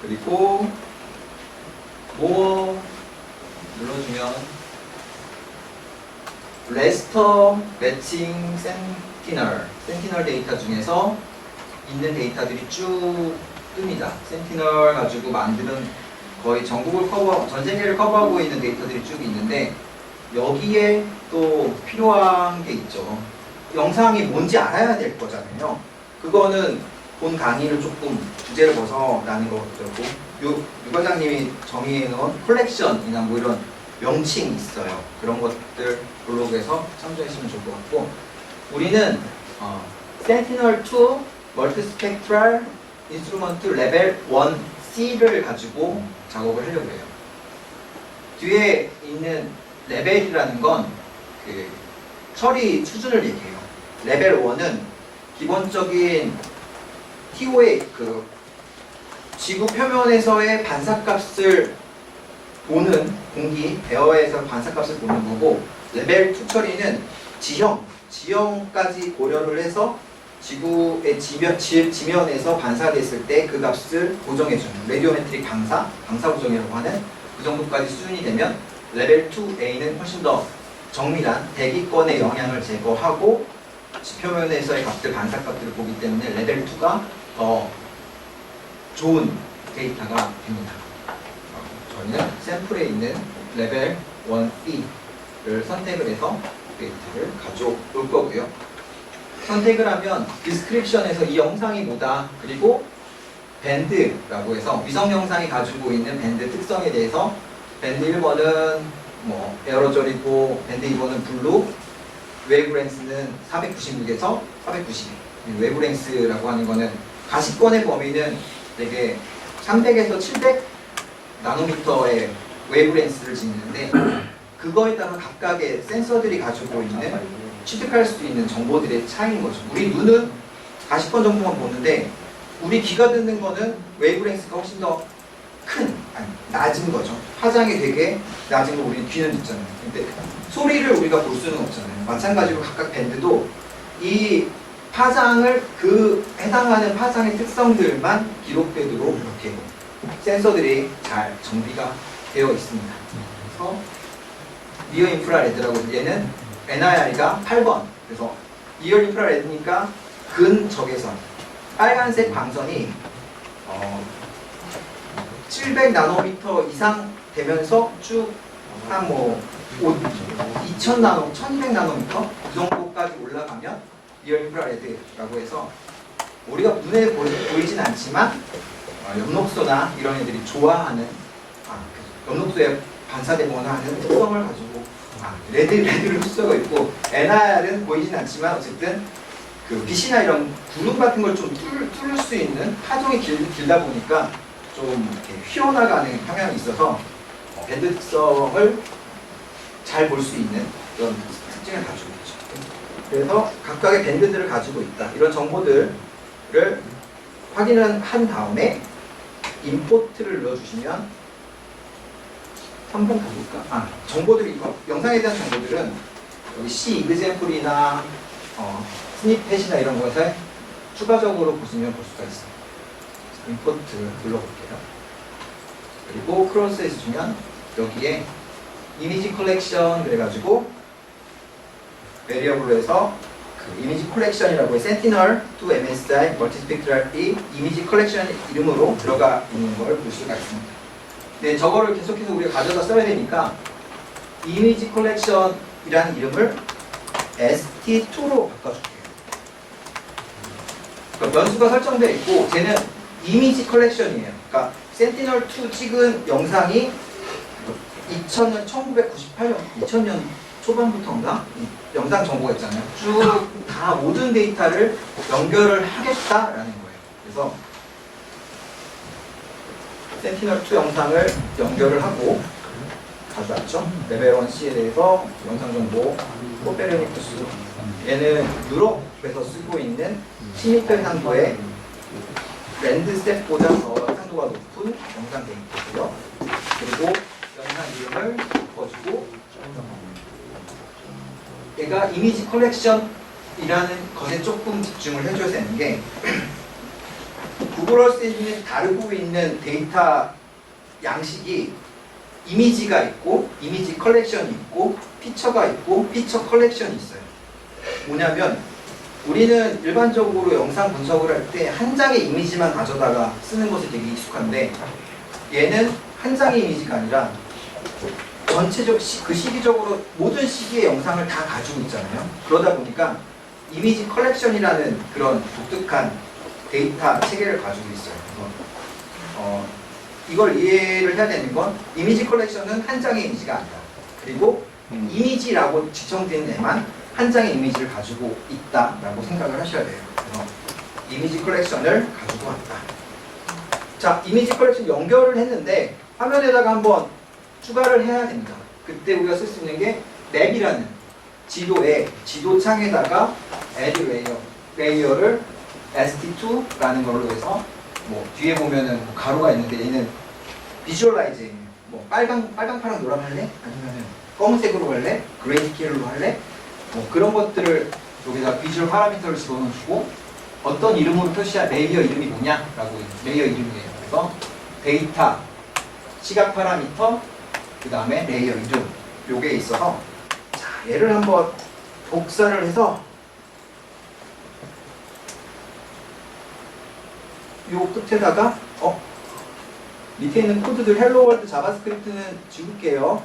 그리고 more 눌러주면 레스터 매칭 센티널 데이터 중에서 있는 데이터들이 쭉 뜹니다. 센티널 가지고 만드는 거의 전국을 전 세계를 커버하고 있는 데이터들이 쭉 있는데 여기에 또 필요한 게 있죠. 영상이 뭔지 알아야 될 거잖아요. 그거는 본 강의를 조금 주제를 벗어나는 것 같고 유 과장님이 정의해 놓은 컬렉션이나 뭐 이런 명칭이 있어요. 그런 것들 블로그에서 참조하시면 좋을 것 같고 우리는 센티널2 멀티스펙트럴 인스트루먼트 레벨 1C를 가지고 작업을 하려고 해요. 뒤에 있는 레벨이라는 건 그 처리 수준을 얘기해요. 레벨 1은 기본적인 TO의 그 지구 표면에서의 반사값을 보는 공기, 에어에서 반사값을 보는 거고 레벨 2 처리는 지형까지 고려를 해서 지구의 지면에서 반사됐을 때 그 값을 고정해주는 라디오메트릭 방사 고정이라고 하는 그 정도까지 수준이 되면 레벨 2A는 훨씬 더 정밀한 대기권의 영향을 제거하고 지표면에서의 값들, 반사값들을 보기 때문에 레벨 2가 더 좋은 데이터가 됩니다. 저희는 샘플에 있는 레벨 1B를 선택을 해서 데이터를 가져올 거고요. 선택을 하면 디스크립션에서 이 영상이 뭐다, 그리고 밴드라고 해서 위성 영상이 가지고 있는 밴드 특성에 대해서 밴드 1번은 뭐 에어로졸이고 밴드 2번은 블루, 웨이브랭스는 496에서 492. 웨이브랭스라고 하는 거는 가시권의 범위는 되게 300에서 700 나노미터의 웨이브랭스를 짓는데 그거에 따라 각각의 센서들이 가지고 있는 취득할 수 있는 정보들의 차이인 거죠. 우리 눈은 가시권 정도만 보는데 우리 귀가 듣는 거는 웨이브랭스가 훨씬 더 낮은 거죠. 파장이 되게 낮은 거 우리 귀는 듣잖아요. 근데 소리를 우리가 볼 수는 없잖아요. 마찬가지로 각각 밴드도 이 파장을 해당하는 파장의 특성들만 기록되도록 이렇게 센서들이 잘 정비가 되어 있습니다. 그래서 니어 인프라레드라고 얘는 NIR가 8번. 그래서 니어 인프라레드니까 근적외선. 빨간색 방선이 700 나노미터 이상 되면서 쭉 한 뭐 1200 나노미터 그 정도까지 올라가면 니어 인프라레드라고 해서 우리가 눈에 보이진 않지만 엽록소나 이런 애들이 좋아하는 엽록소에 반사되거나 하는 특성을 가지고 레드를 흡수하고 있고 NIR은 보이진 않지만 어쨌든 그 빛이나 이런 구름 같은 걸 좀 뚫을 수 있는 파종이 길다 보니까 좀 이렇게 휘어나가는 경향이 있어서 밴드 특성을 잘 볼 수 있는 그런 특징을 가지고 있죠. 그래서 각각의 밴드들을 가지고 있다. 이런 정보들을 확인을 한 다음에 임포트를 눌러주시면 한번 가볼까? 정보들이 영상에 대한 정보들은 여기 C 이그젠플이나 스니펫이나 이런 것에 추가적으로 보시면 볼 수가 있어요. 임포트 눌러볼게요. 그리고 크로스에서 주면 여기에 이미지 컬렉션 그래가지고 베리어블로 해서 그 이미지 컬렉션이라고 해 센티널 2 MSI 멀티스펙트럴 B 이미지 컬렉션 이름으로 들어가 있는 걸 볼 수가 있습니다. 네, 저거를 계속해서 우리가 가져다 써야 되니까 이미지 컬렉션이라는 이름을 ST2로 바꿔줄게요. 그러니까 변수가 설정되어 있고 쟤는 이미지 컬렉션이에요. 그러니까 센티널2 찍은 영상이 1998년, 2000년 초반부터인가? 영상 정보가 있잖아요. 쭉 다 모든 데이터를 연결을 하겠다라는 거예요. 그래서 센티널2 영상을 연결을 하고 가져왔죠. 레벨 1C에 대해서 영상 정보, 코페르니쿠스. 얘는 유럽에서 쓰고 있는 1600년도에 랜드스텝보다 더 상도가 높은 영상 데이터고요. 그리고 영상 이름을 바꿔주고 얘가 이미지 컬렉션이라는 것에 조금 집중을 해줘야 되는 게 구글 얼스 엔진에 다루고 있는 데이터 양식이 이미지가 있고 이미지 컬렉션이 있고 피처가 있고 피처 컬렉션이 있어요. 뭐냐면 우리는 일반적으로 영상 분석을 할 때 한 장의 이미지만 가져다가 쓰는 것이 되게 익숙한데 얘는 한 장의 이미지가 아니라 전체적 그 시기적으로 모든 시기의 영상을 다 가지고 있잖아요. 그러다 보니까 이미지 컬렉션이라는 그런 독특한 데이터 체계를 가지고 있어요. 그래서 이걸 이해를 해야 되는 건 이미지 컬렉션은 한 장의 이미지가 아니다. 그리고 이미지라고 지정된 애만 한 장의 이미지를 가지고 있다라고 생각을 하셔야 돼요. 그래서 이미지 컬렉션을 가지고 왔다. 자, 이미지 컬렉션 연결을 했는데 화면에다가 한번 추가를 해야 됩니다. 그때 우리가 쓸 수 있는 게 맵이라는 지도에 지도 창에다가 add 레이어를 st2라는 걸로 해서 뭐 뒤에 보면은 가로가 있는데 얘는 비주얼라이징 뭐 빨강 파랑 노랑 할래? 아니면은 검은색으로 할래? 그레이스케일로 할래? 뭐 그런 것들을 여기다 비주얼 파라미터를 집어넣어주고 어떤 이름으로 표시할 레이어 이름이 뭐냐라고 레이어 이름이에요. 그래서 데이터 시각 파라미터 그 다음에 레이어 이름 요게 있어서 자 얘를 한번 복사를 해서 요 끝에다가 밑에 있는 코드들 헬로 월드 자바스크립트는 지울게요.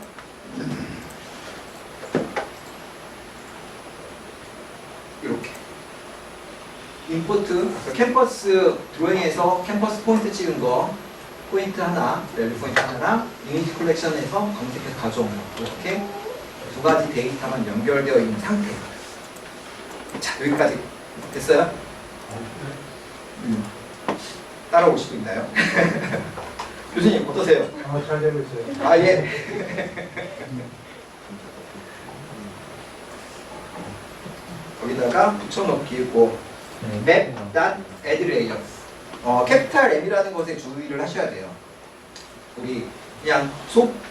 이렇게 임포트 캠퍼스 드로잉에서 캠퍼스 포인트 찍은 거 포인트 하나, 밸류 포인트 하나랑 이미지 컬렉션에서 검색해서 가져온 거 이렇게 두 가지 데이터만 연결되어 있는 상태. 자 여기까지 됐어요? 따라오시고 있나요? 교수님 어떠세요? 잘 되고 있어요. 아 예. 거기다가 붙여넣기고 map.add layer 캐피탈 M이라는 것에 주의를 하셔야 돼요. 우리 그냥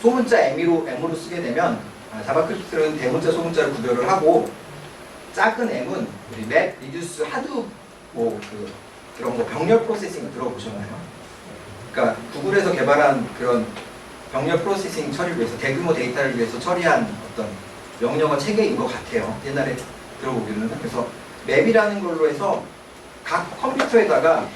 소문자 M으로 쓰게 되면 자바스크립트는 대문자 소문자를 구별을 하고 작은 M은 우리 map, reduce, 하도 그런 거 병렬 프로세싱 들어보셨나요? 그러니까 구글에서 개발한 그런 병렬 프로세싱 처리를 위해서 대규모 데이터를 위해서 처리한 어떤 명령어 체계인 것 같아요. 옛날에 들어보기로는. 그래서 맵이라는 걸로 해서 각 컴퓨터에다가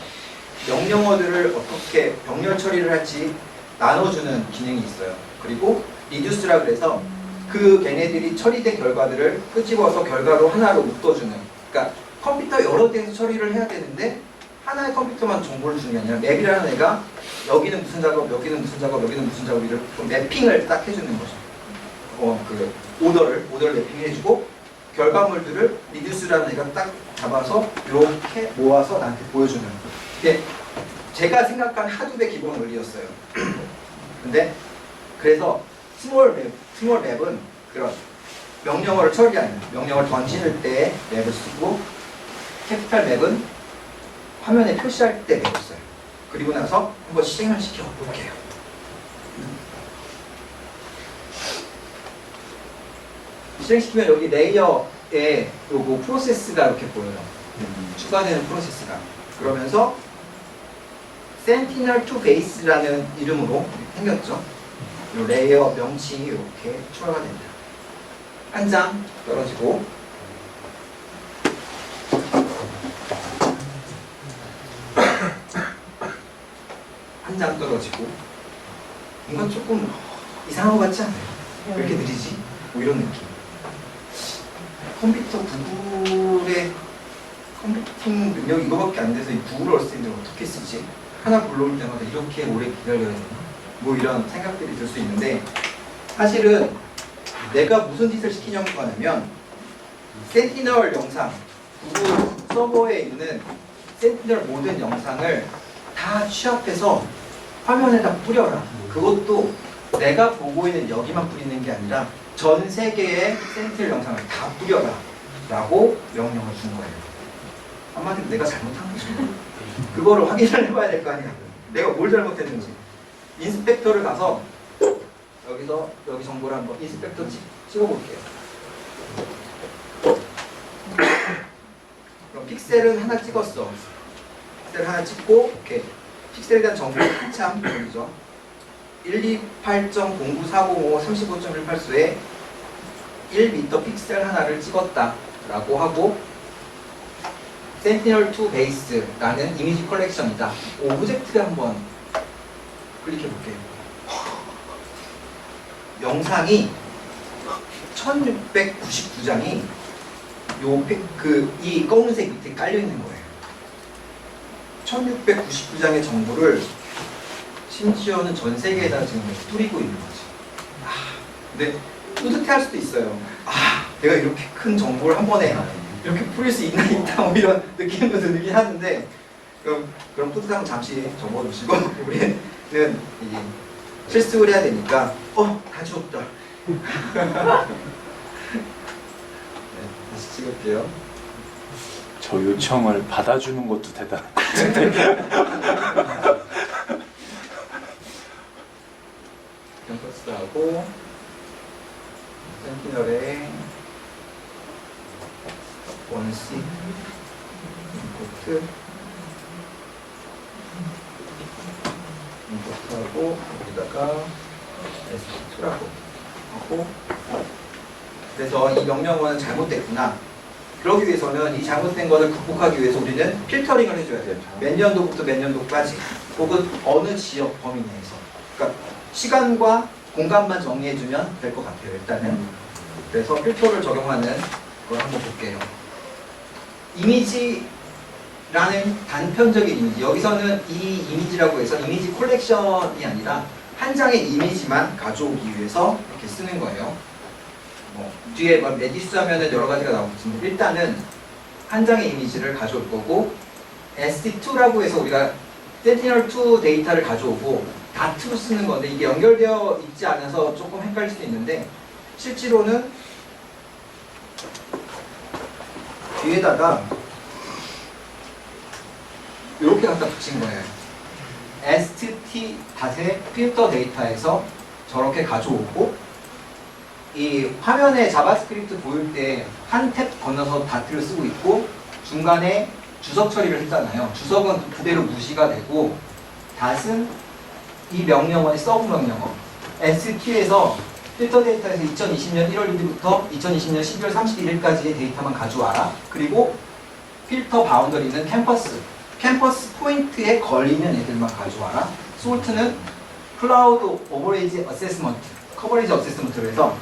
명령어들을 어떻게 병렬 처리를 할지 나눠주는 기능이 있어요. 그리고 리듀스라 그래서 그 걔네들이 처리된 결과들을 끄집어서 결과로 하나로 묶어주는. 그러니까 컴퓨터 여러 대에서 처리를 해야 되는데 하나의 컴퓨터만 정보를 주는 게 아니라 맵이라는 애가 여기는 무슨 작업, 여기는 무슨 작업, 여기는 무슨 작업 이런 매핑을 딱 해주는 거죠. 그 오더를 매핑해주고 결과물들을 리듀스라는 애가 딱 잡아서 이렇게 모아서 나한테 보여주는. 이게 제가 생각한 하둡의 기본 원리였어요. 근데 그래서 스몰 맵은 그런 명령어를 처리하는 명령어를 던지는 때 맵을 쓰고 캐피탈 맵은 화면에 표시할 때 맵을 써요. 그리고 나서 한번 실행을 시켜 볼게요. 실행시키면 여기 레이어에 요거 프로세스가 이렇게 보여요. 추가되는 프로세스가. 그러면서 Sentinel-2 Base라는 이름으로 생겼죠. 요 레이어 명칭이 이렇게 추가가 됩니다. 한 장 떨어지고 한 장 떨어지고 이건 조금 이상한 것 같지 않아요? 왜 이렇게 느리지? 뭐 이런 느낌. 컴퓨터 구글의 컴퓨팅 능력이 이거밖에 안 돼서 이 구글 어시스턴트를 어떻게 쓰지? 하나 불러올 때마다 이렇게 오래 기다려야 되나? 뭐 이런 생각들이 들 수 있는데 사실은 내가 무슨 짓을 시키려고 하냐면 센티널 영상, 구글 서버에 있는 센티널 모든 영상을 다 취합해서 화면에다 뿌려라. 그것도 내가 보고 있는 여기만 뿌리는 게 아니라 전 세계의 센티널 영상을 다 뿌려라 라고 명령을 준 거예요. 한마디로 내가 잘못한 거죠. 그거를 확인을 해봐야 될 거 아니야. 내가 뭘 잘못했는지. 인스펙터를 가서 여기서 여기 정보를 한번 인스펙터 찍어볼게요. 그럼 픽셀은 하나 찍었어. 픽셀 하나 찍고 오케이. 픽셀에 대한 정보를 한참 여기죠. 128.0940호 35.18수에 1m 픽셀 하나를 찍었다 라고 하고 센티널2 베이스라는 이미지 컬렉션이다. 오브젝트를 한번 클릭해 볼게요. 영상이 1699장이 이 검은색 밑에 깔려 있는 거예요. 1699장의 정보를 심지어는 전 세계에다 지금 뿌리고 있는 거지. 근데 뿌듯해할 수도 있어요. 내가 이렇게 큰 정보를 한 번에 이렇게 뿌릴 수 있나 있다 뭐 이런 느낌도 들긴 하는데 그럼 뿌듯함은 잠시 접어두시고 우리는 이제 실습을 해야 되니까 다 지웠다. 네, 다시 찍을게요. 저 요청을 받아주는 것도 대단. 캠퍼스하고 센티널의 원시 임포트하고 여기다가 S2라고 하고 그래서 이 명령어는 잘못됐구나. 그러기 위해서는 이 잘못된 것을 극복하기 위해서 우리는 필터링을 해줘야 돼요. 몇 년도부터 몇 년도까지 혹은 어느 지역 범위 내에서 그러니까 시간과 공간만 정리해주면 될 것 같아요. 일단은 그래서 필터를 적용하는 걸 한번 볼게요. 이미지라는 단편적인 이미지. 여기서는 이 이미지라고 해서 이미지 콜렉션이 아니라 한 장의 이미지만 가져오기 위해서 이렇게 쓰는 거예요. 뒤에 메디스 하면은 여러 가지가 나오겠지만 일단은 한 장의 이미지를 가져올 거고 ST2라고 해서 우리가 센티널2 데이터를 가져오고 다트로 쓰는 건데 이게 연결되어 있지 않아서 조금 헷갈릴 수 있는데 실제로는 뒤에다가 이렇게 갖다 붙인 거예요. ST 닷의 필터 데이터에서 저렇게 가져오고 이 화면에 자바스크립트 보일 때 한 탭 건너서 다트를 쓰고 있고 중간에 주석 처리를 했잖아요. 주석은 그대로 무시가 되고 닷은 이 명령어의 서브 명령어 SQ에서 필터 데이터에서 2020년 1월 1일부터 2020년 12월 31일까지의 데이터만 가져와라. 그리고 필터 바운더리는 캠퍼스 포인트에 걸리는 애들만 가져와라. 솔트는 클라우드 오버레이지 어세스먼트, 커버리지 어세스먼트로 해서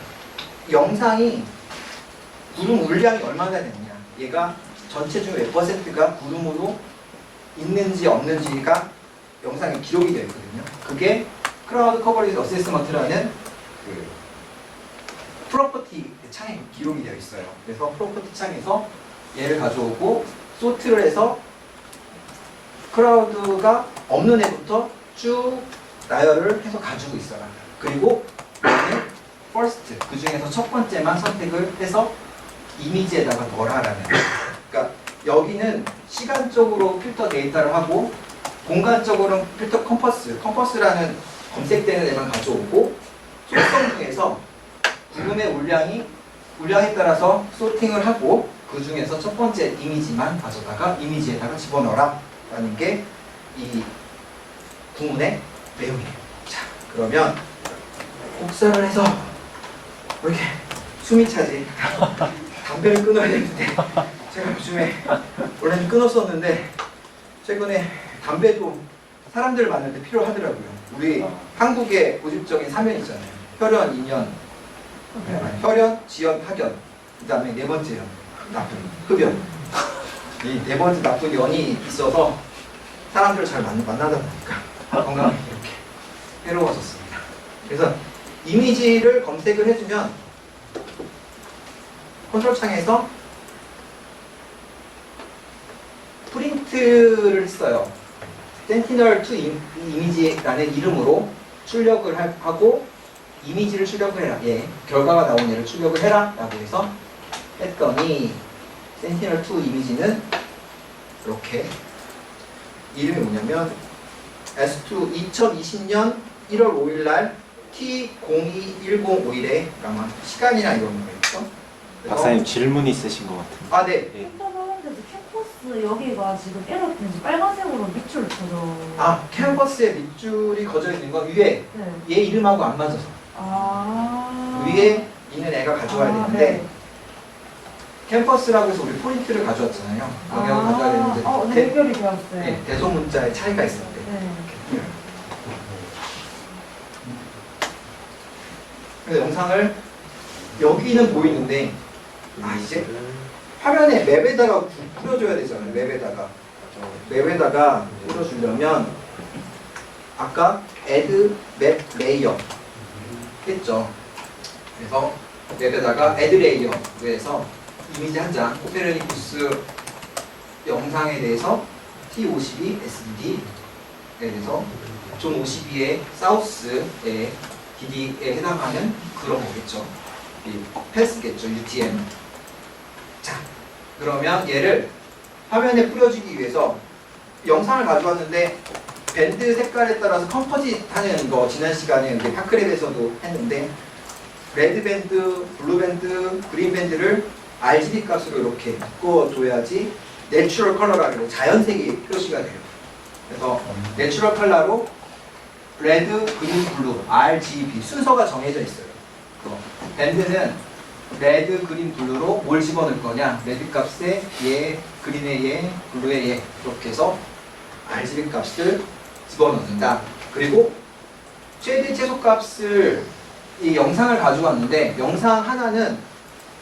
영상이 구름 물량이 얼마나 되느냐, 얘가 전체 중 몇 퍼센트가 구름으로 있는지 없는지가 영상에 기록이 되어 있거든요. 그게 클라우드 커버리지 어세스먼트라는 그 프로퍼티 창에 기록이 되어 있어요. 그래서 프로퍼티 창에서 얘를 가져오고 소트를 해서 클라우드가 없는 애부터 쭉 나열을 해서 가지고 있어라. 그리고 얘는 first, 그 중에서 첫 번째만 선택을 해서 이미지에다가 넣어라라는. 그러니까 여기는 시간적으로 필터 데이터를 하고 공간적으로는 필터 컴퍼스라는 검색되는 애만 가져오고 속성 중에서 구름의 물량에 따라서 소팅을 하고 그 중에서 첫 번째 이미지만 가져다가 이미지에다가 집어넣어라 라는 게 이 구문의 내용이에요. 자, 그러면 복사를 해서 이렇게 숨이 차지. 담배를 끊어야 되는데 제가 요즘에 원래는 끊었었는데 최근에 담배도 사람들 만날 때 필요하더라고요. 우리 한국의 고집적인 사면 있잖아요. 혈연, 인연, 혈연, 지연, 학연. 그 다음에 네 번째요. 나쁜, 흡연. 이 네 번째 나쁜 연이 있어서 사람들을 잘 만나다 보니까 건강이 이렇게 해로워졌습니다. 그래서 이미지를 검색을 해주면 컨트롤 창에서 프린트를 했어요. 센티널2 이미지라는 이름으로 출력을 하고 이미지를 출력을 해라. 예, 결과가 나온 얘를 출력을 해라 라고 해서 했더니 센티널2 이미지는 이렇게 이름이 뭐냐면 S2 2020년 1월 5일날 T021051에 아마 시간이나 이런 거겠죠? 박사님 질문이 있으신 것 같은데. 아, 네. 예. 인터넷인데도 캠퍼스 여기가 지금 에러 때문에 빨간색으로 밑줄 쳐져. 아, 캠퍼스에 밑줄이 거져 있는 건 위에 네. 얘 이름하고 안 맞아서 아. 위에 있는 애가 가져와야 되는데 네. 캠퍼스라고 해서 우리 포인트를 가져왔잖아요. 영역을 가져와야 되는데 네, 해결이 되었어요. 네, 대소문자의 차이가 있을 때 네. 그래서 영상을 여기는 보이는데 이제 화면에 맵에다가 뿌려줘야 되잖아요. 맵에다가 뿌려주려면 아까 add map layer 했죠. 그래서 맵에다가 add layer에서 이미지 한 장, 코페르니쿠스 영상에 대해서 T52 SDD에 대해서 존 52의 사우스의 DD에 해당하는 그런 거겠죠. 이 패스겠죠, UTM. 자, 그러면 얘를 화면에 뿌려주기 위해서 영상을 가져왔는데 밴드 색깔에 따라서 컴포짓 하는 거 지난 시간에 이제 파크랩에서도 했는데 레드 밴드, 블루 밴드, 그린 밴드를 RGB 값으로 이렇게 묶어줘야지 내추럴 컬러라고 자연색이 표시가 돼요. 그래서 내추럴 컬러로 레드, 그린, 블루, RGB 순서가 정해져 있어요. 밴드는 레드, 그린, 블루로 뭘 집어넣을 거냐? 레드 값에 얘, 그린에 얘, 블루에 얘 이렇게 해서 RGB 값을 집어넣는다. 그리고 최대 최소 값을 이 영상을 가져왔는데 영상 하나는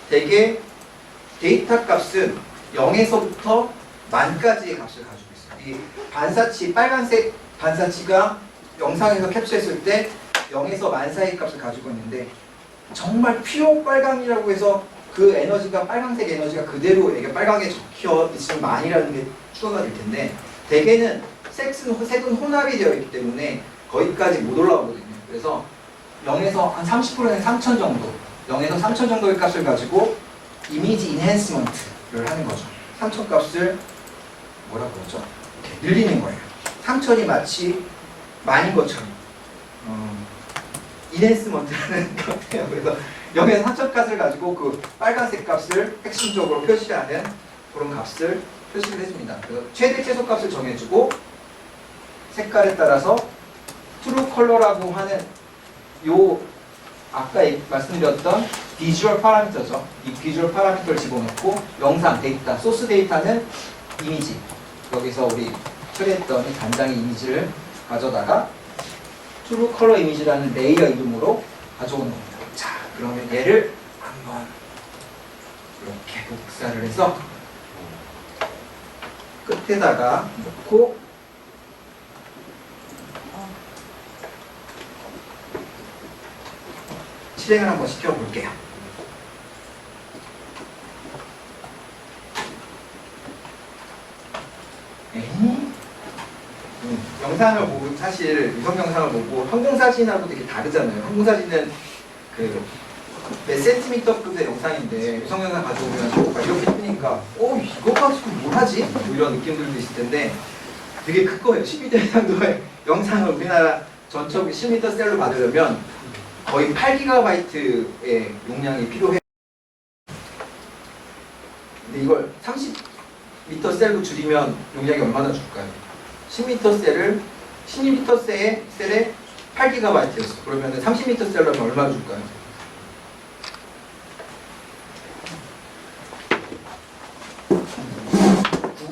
되게 데이터 값은 0에서부터 만까지의 값을 가지고 있어요. 이 반사치, 빨간색 반사치가 영상에서 캡처했을 때 0에서 만 사이 값을 가지고 있는데 정말 퓨어 빨강이라고 해서 그 에너지가 빨강색 에너지가 그대로 이게 빨강에 적혀 있으면 만이라는 게 추가가 될 텐데 대개는 색은 혼합이 되어 있기 때문에 거기까지 못 올라오거든요. 그래서 0에서 한 30%는 3000 정도 0에서 3000 정도의 값을 가지고 이미지 인핸스먼트를 하는 거죠. 3000 값을 뭐라고 그러죠? 이렇게 늘리는 거예요. 3000이 마치 만인 것처럼 인핸스먼트라는 것이에요. 그래서 0에서 3000 값을 가지고 그 빨간색 값을 핵심적으로 표시하는 그런 값을 표시를 해줍니다. 그래서 최대 최소 값을 정해주고 색깔에 따라서 트루 컬러라고 하는 요 아까 말씀드렸던 비주얼 파라미터죠. 이 비주얼 파라미터를 집어넣고 영상 데이터, 소스 데이터는 이미지. 여기서 우리 처리했던 이 단장의 이미지를 가져다가 트루 컬러 이미지라는 레이어 이름으로 가져오는 겁니다. 자, 그러면 얘를 한번 이렇게 복사를 해서 끝에다가 놓고 실행을 한번 시켜볼게요. 영상을 보고 사실 위성 영상을 보고 항공사진하고 되게 다르잖아요. 항공사진은 그 몇 센티미터급의 영상인데 위성 영상 가져오면 막 이렇게 뜨니까 이거 가지고 뭘 하지? 뭐 이런 느낌들도 있을 텐데 되게 큰 거예요. 12대 이상도의 영상을 우리나라 전체 10m 셀로 받으려면 거의 8GB의 용량이 필요해요. 근데 이걸 30m 셀로 줄이면 용량이 얼마나 줄까요? 10m 셀을 10m 셀에 8GB였어. 그러면 30m 셀로 하면 얼마 줄까요?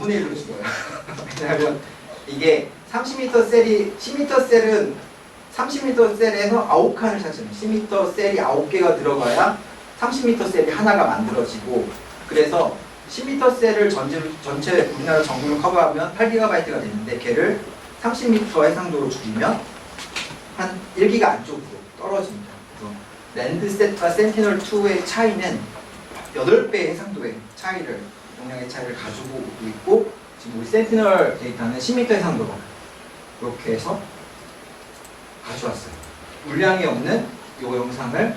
9분의 1로 줄어요. 왜냐하면 이게 30m 셀이 10m 셀은 30m 셀에서 9칸을 찾으면 10m 셀이 9개가 들어가야 30m 셀이 하나가 만들어지고, 그래서 10m 셀을 전체 우리나라 전국을 커버하면 8GB가 되는데 걔를 30m 해상도로 줄이면 한 1기가 안쪽으로 떨어집니다. 그래서 랜드셋과 센티널2의 차이는 8배의 해상도의 차이를, 용량의 차이를 가지고 오고 있고, 지금 우리 센티널 데이터는 10m 해상도로 이렇게 해서 가져왔어요. 물량이 없는 이 영상을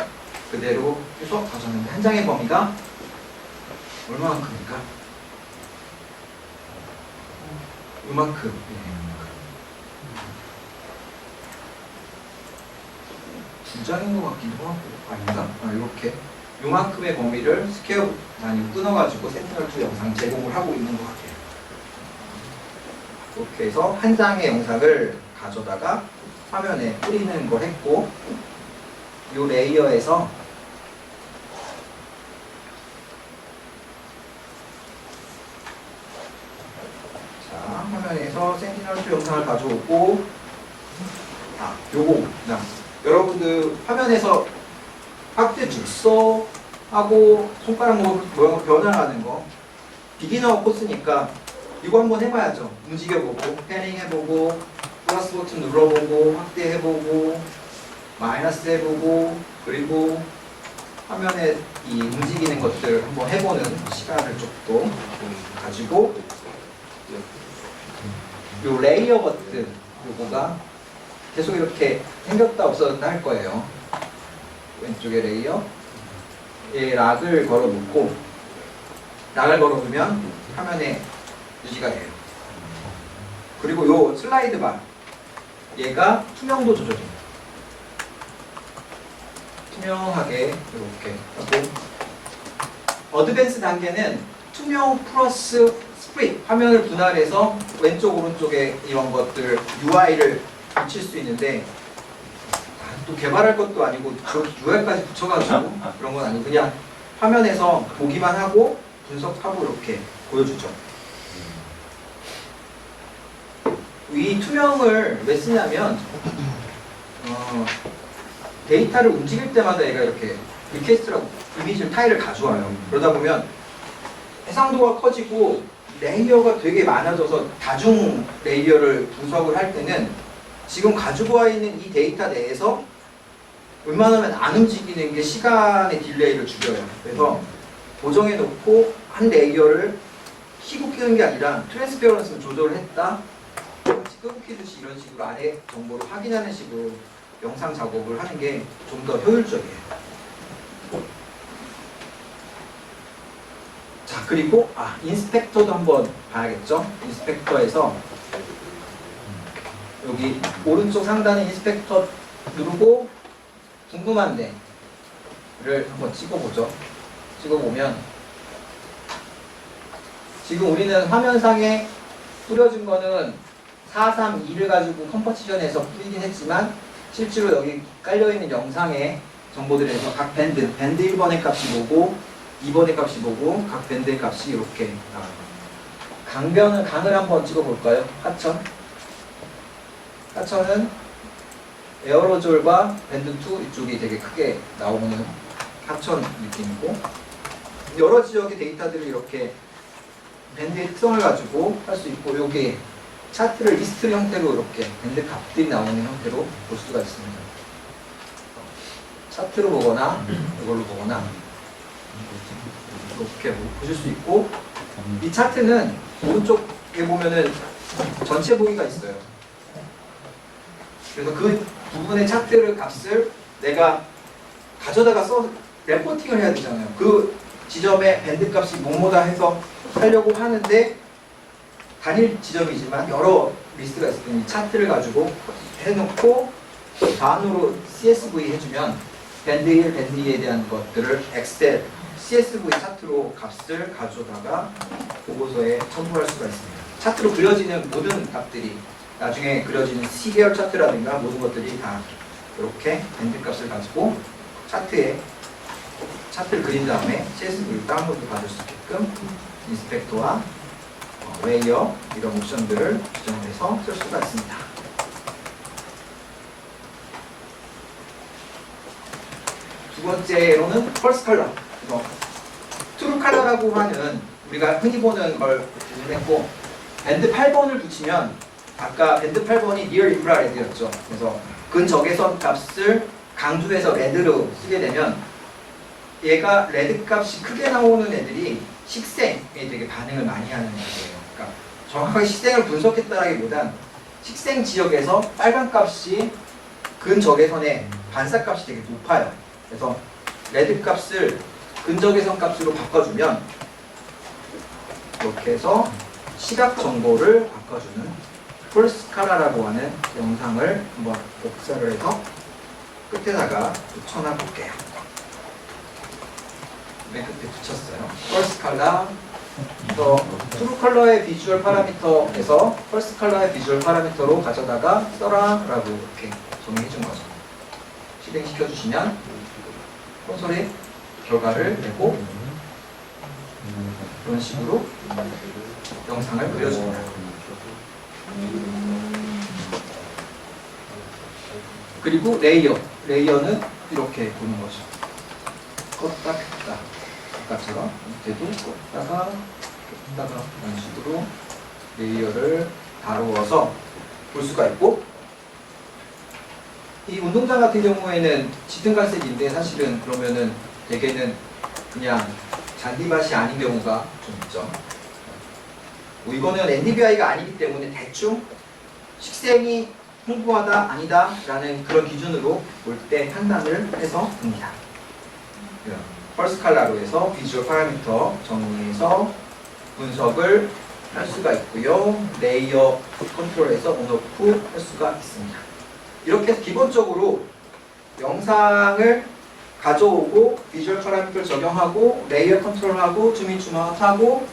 그대로 해서 가져왔는데 한 장의 범위가 얼마만큼일까? 이만큼. 두 장인 것 같기도 하고, 아닌가? 이렇게 요만큼의 범위를 스퀘어 단위로 끊어가지고 센티널2 영상 제공을 하고 있는 것 같아요. 이렇게 해서 한 장의 영상을 가져다가 화면에 뿌리는 걸 했고, 이 레이어에서 자, 화면에서 센티널2 영상을 가져오고, 요거 여러분들 화면에서 확대 줄서 하고 손가락 모양으로 변화하는 거 비기너 코스니까 이거 한번 해봐야죠. 움직여보고, 패닝 해보고, 플러스 버튼 눌러보고, 확대해보고, 마이너스 해보고, 그리고 화면에 이 움직이는 것들 한번 해보는 시간을 좀 가지고, 요 레이어 버튼 요거가 계속 이렇게 생겼다 없어졌다 할 거예요. 왼쪽에 레이어, 얘 락을 걸어놓고, 락을 걸어놓으면 화면에 유지가 돼요. 그리고 요 슬라이드 바, 얘가 투명도 조절입니다. 투명하게 이렇게 하고, 어드밴스 단계는 투명 플러스 스프릿, 화면을 분할해서 왼쪽 오른쪽에 이런 것들 UI를 붙일 수 있는데, 또 개발할 것도 아니고 UI까지 붙여가지고 그런 건 아니고 그냥 화면에서 보기만 하고 분석하고 이렇게 보여주죠. 이 투명을 왜 쓰냐면 데이터를 움직일 때마다 얘가 이렇게 리퀘스트라고 이미지를 타일을 가져와요. 그러다 보면 해상도가 커지고 레이어가 되게 많아져서 다중 레이어를 분석을 할 때는 지금 가지고 와 있는 이 데이터 내에서 웬만하면 안 움직이는 게 시간의 딜레이를 줄여요. 그래서 고정해 놓고 한 레이어를 키고 키는 게 아니라 트랜스페어런스를 조절을 했다, 끄고 키듯이 이런 식으로 안에 정보를 확인하는 식으로 영상 작업을 하는 게 좀 더 효율적이에요. 자, 그리고 인스펙터도 한번 봐야겠죠. 인스펙터에서 여기 오른쪽 상단에 인스펙터 누르고 궁금한 데를 한번 찍어보죠. 찍어보면 지금 우리는 화면상에 뿌려진 거는 432를 가지고 컴포지션에서 뿌리긴 했지만 실제로 여기 깔려있는 영상의 정보들에서 각 밴드 1번의 값이 뭐고 2번의 값이 뭐고 각 밴드의 값이 이렇게 나와요. 강을 한번 찍어볼까요? 하천은 에어로졸과 밴드2 이쪽이 되게 크게 나오는 하천 느낌이고, 여러 지역의 데이터들을 이렇게 밴드의 특성을 가지고 할 수 있고, 여기 차트를 리스트 형태로 이렇게 밴드 값들이 나오는 형태로 볼 수가 있습니다. 차트로 보거나 이걸로 보거나 이렇게 보실 수 있고, 이 차트는 오른쪽에 보면은 전체 보기가 있어요. 그래서 그 부분의 차트를 값을 내가 가져다가 레포팅을 해야 되잖아요. 그 지점의 밴드 값이 뭐뭐다 해서 하려고 하는데 단일 지점이지만 여러 리스트가 있을 때는 이 차트를 가지고 해놓고 다음으로 CSV 해주면 밴드 1, 밴드 2에 대한 것들을 엑셀, CSV 차트로 값을 가져다가 보고서에 첨부할 수가 있습니다. 차트로 그려지는 모든 값들이 나중에 그려지는 시계열 차트라든가 모든 것들이 다 이렇게 밴드 값을 가지고 차트를 그린 다음에 CSV 다운로드 받을 수 있게끔 인스펙터와 레이어 이런 옵션들을 지정해서 쓸 수가 있습니다. 두 번째로는 펄스 컬러. 그래서 트루 컬러라고 하는 우리가 흔히 보는 걸 구분했고, 밴드 8번을 붙이면 아까 밴드 8번이 니얼 인프라레드였죠. 그래서 근적외선 값을 강조해서 레드로 쓰게 되면 얘가 레드 값이 크게 나오는 애들이 식생에 되게 반응을 많이 하는 애들이에요. 그러니까 정확하게 식생을 분석했다라기보단 식생 지역에서 빨간 값이 근적외선의 반사 값이 되게 높아요. 그래서 레드 값을 근적외선 값으로 바꿔주면 이렇게 해서 시각 정보를 바꿔주는 폴스카라라고 하는 영상을 한번 복사를 해서 끝에다가 붙여놔 볼게요. 맨 끝에 붙였어요. 펄스 컬러. 트루 컬러의 비주얼 파라미터에서 펄스 컬러의 비주얼 파라미터로 가져다가 써라라고 이렇게 정의해 준 거죠. 실행시켜 주시면 콘솔에 결과를 내고 이런 식으로 영상을 그려줍니다. 그리고 레이어. 레이어는 이렇게 보는 거죠. 껐다 켰다. 아까처럼 밑에도 껐다가 켰다가 이런 식으로 레이어를 다루어서 볼 수가 있고, 이 운동장 같은 경우에는 짙은 갈색인데 사실은 그러면은 대개는 그냥 잔디밭이 아닌 경우가 좀 있죠. 뭐 이거는 NDVI가 아니기 때문에 대충 식생이 풍부하다 아니다 라는 그런 기준으로 볼 때 판단을 해서 봅니다. 펄스 컬러로 해서 비주얼 파라미터 정리해서 분석을 할 수가 있고요. 레이어 컨트롤에서 온오프 할 수가 있습니다. 이렇게 해서 기본적으로 영상을 가져오고 비주얼 파라미터를 적용하고 레이어 컨트롤하고 줌인 줌아웃하고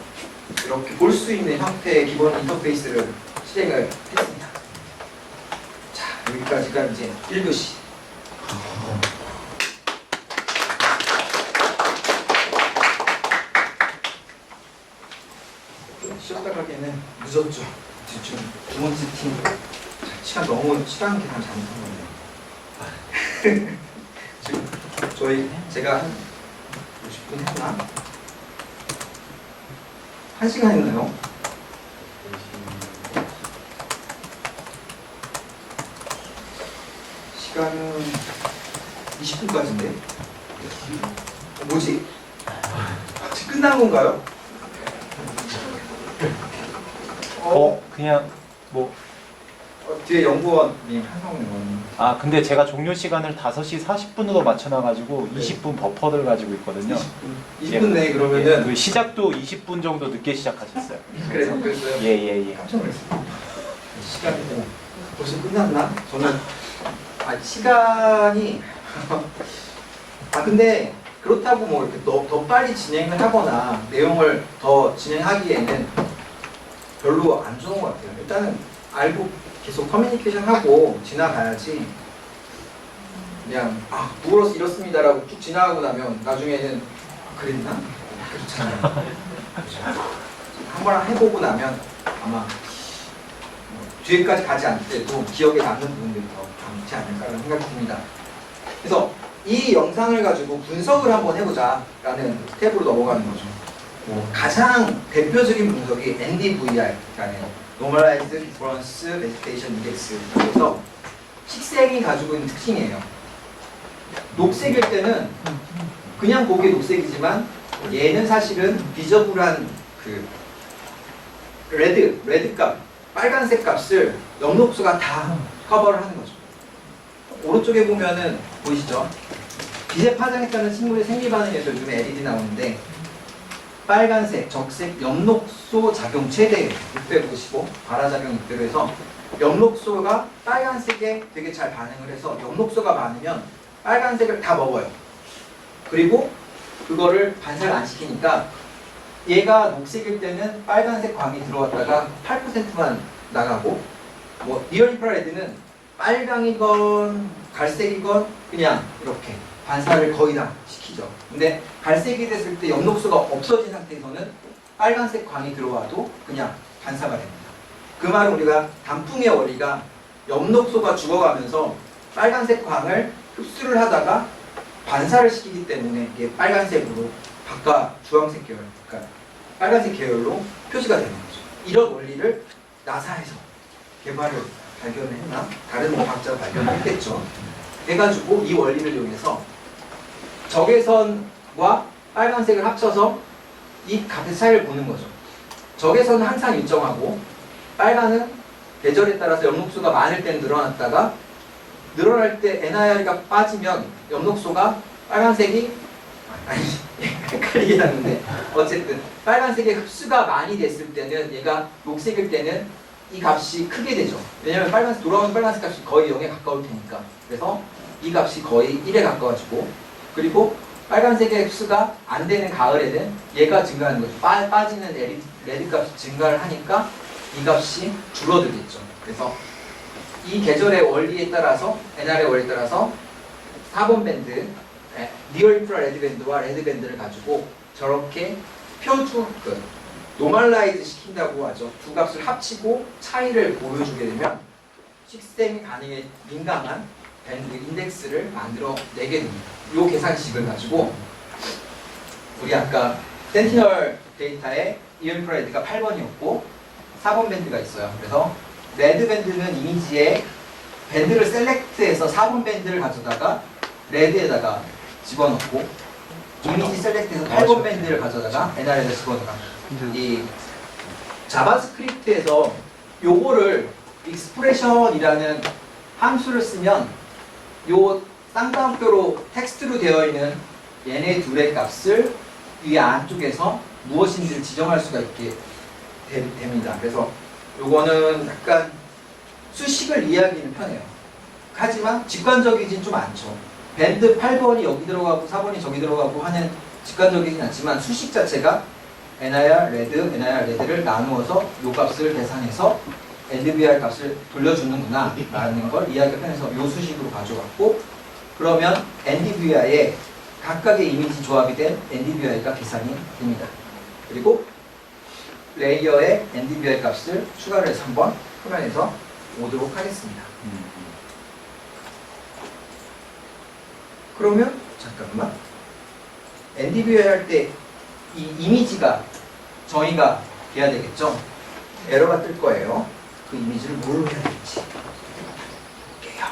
이렇게 볼 수 있는 형태의 기본 인터페이스를 실행을 했습니다. 자, 여기까지가 이제 1교시. 쉬었다 가기에는 늦었죠. 지금 두 번째 팀 시간 너무 시간 계산 잘못한 거네요. 지금 제가 한 50분 했나? 1시간 했나요? 시간은 20분까지인데 뭐지? 지금 끝난 건가요? 그냥 뭐 뒤에 연구원님 한성훈 의원님. 아 근데 제가 종료 시간을 5시 40분으로 맞춰놔가지고 20분 버퍼를 가지고 있거든요. 20분 내에 그러면은 그 시작도 20분 정도 늦게 시작하셨어요. 그래서 그랬어요. 예예예. 깜짝 놀랐어요. 시간이 뭐 벌써 끝났나? 저는 시간이 근데 그렇다고 뭐 이렇게 더 빨리 진행을 하거나 내용을 더 진행하기에는 별로 안 좋은 것 같아요. 일단은 알고 계속 커뮤니케이션 하고 지나가야지. 그냥 누구로서 이렇습니다라고 쭉 지나가고 나면 나중에는 그랬나? 그렇잖아요. 한번 해보고 나면 아마 뒤에까지 가지 않더라도 기억에 남는 부분들이 더 많지 않을까라는 생각이 듭니다. 그래서 이 영상을 가지고 분석을 한번 해보자라는 탭으로 넘어가는 거죠. 가장 대표적인 분석이 NDVR라는 Normalized Difference Vegetation Index라고 해서 식생이 가지고 있는 특징이에요. 녹색일 때는 그냥 보기에 녹색이지만 얘는 사실은 비저블한 그 레드 값, 빨간색 값을 염록소가 다 커버를 하는 거죠. 오른쪽에 보면은 보이시죠? 빛에 파장에 따른 식물의 생리 반응에서 요즘에 LED 나오는데 빨간색, 적색, 엽록소 작용 최대 655, 발화작용 6대로 해서 엽록소가 빨간색에 되게 잘 반응을 해서 엽록소가 많으면 빨간색을 다 먹어요. 그리고 그거를 반사를 안 시키니까 얘가 녹색일 때는 빨간색 광이 들어왔다가 8%만 나가고 뭐 리얼 인프라레드는 빨강이건 갈색이건 그냥 이렇게 반사를 거의 다 시키죠. 근데 갈색이 됐을 때 엽록소가 없어진 상태에서는 빨간색 광이 들어와도 그냥 반사가 됩니다. 그 말은 우리가 단풍의 원리가 엽록소가 죽어가면서 빨간색 광을 흡수를 하다가 반사를 시키기 때문에 이게 빨간색으로 바깥 주황색 계열, 그러니까 빨간색 계열로 표시가 되는 거죠. 이런 원리를 나사에서 개발을 발견했나? 다른 과학자가 발견했겠죠. 해가지고 이 원리를 이용해서 적외선과 빨간색을 합쳐서 이 값의 차이를 보는 거죠. 적외선은 항상 일정하고 빨간은 계절에 따라서 엽록소가 많을 때는 늘어났다가 늘어날 때 NIR가 빠지면 엽록소가 빨간색이 헷갈리게 났는데 어쨌든 빨간색의 흡수가 많이 됐을 때는 얘가 녹색일 때는 이 값이 크게 되죠. 왜냐면 빨간색 돌아오는 빨간색 값이 거의 0에 가까울 테니까. 그래서 이 값이 거의 1에 가까워지고 그리고 빨간색의 흡수가 안 되는 가을에는 얘가 증가하는 거죠. 빠지는 레드 값이 증가를 하니까 이 값이 줄어들겠죠. 그래서 이 계절의 원리에 따라서 NR의 원리에 따라서 4번 밴드 니어 인프라 레드 밴드와 레드 밴드를 가지고 저렇게 노멀라이즈 시킨다고 하죠. 두 값을 합치고 차이를 보여주게 되면 식생 반응에 민감한 밴드 인덱스를 만들어 내게 됩니다. 이 계산식을 가지고 우리 아까 센티널 데이터에 니어 인프라 레드가 8번이었고 4번 밴드가 있어요. 그래서 레드 밴드는 이미지에 밴드를 셀렉트해서 4번 밴드를 가져다가 레드에다가 집어넣고 이미지 셀렉트해서 8번 밴드를 가져다가 NR에다 집어넣어가 이 자바스크립트에서 요거를 익스프레션이라는 함수를 쓰면 요 쌍따옴표로 텍스트로 되어 있는 얘네 둘의 값을 위 안쪽에서 무엇인지를 지정할 수가 있게 됩니다. 그래서 요거는 약간 수식을 이해하기는 편해요. 하지만 직관적이진 좀 않죠. 밴드 8번이 여기 들어가고 4번이 저기 들어가고 하는 직관적이진 않지만 수식 자체가 NIR 레드, NIR 레드를 나누어서 요 값을 계산해서 NDVR 값을 돌려주는구나 라는 걸 이해하기 편해서 요 수식으로 가져갔고 그러면 NDVR에 각각의 이미지 조합이 된 NDVR가 계산이 됩니다. 그리고 레이어에 NDVR 값을 추가를 해서 한번 표현해서 오도록 하겠습니다. 그러면 잠깐만 NDVR 할 때 이 이미지가 저희가 돼야 되겠죠? 에러가 뜰 거예요. 그 이미지를 뭘로 해야 될지 볼게요.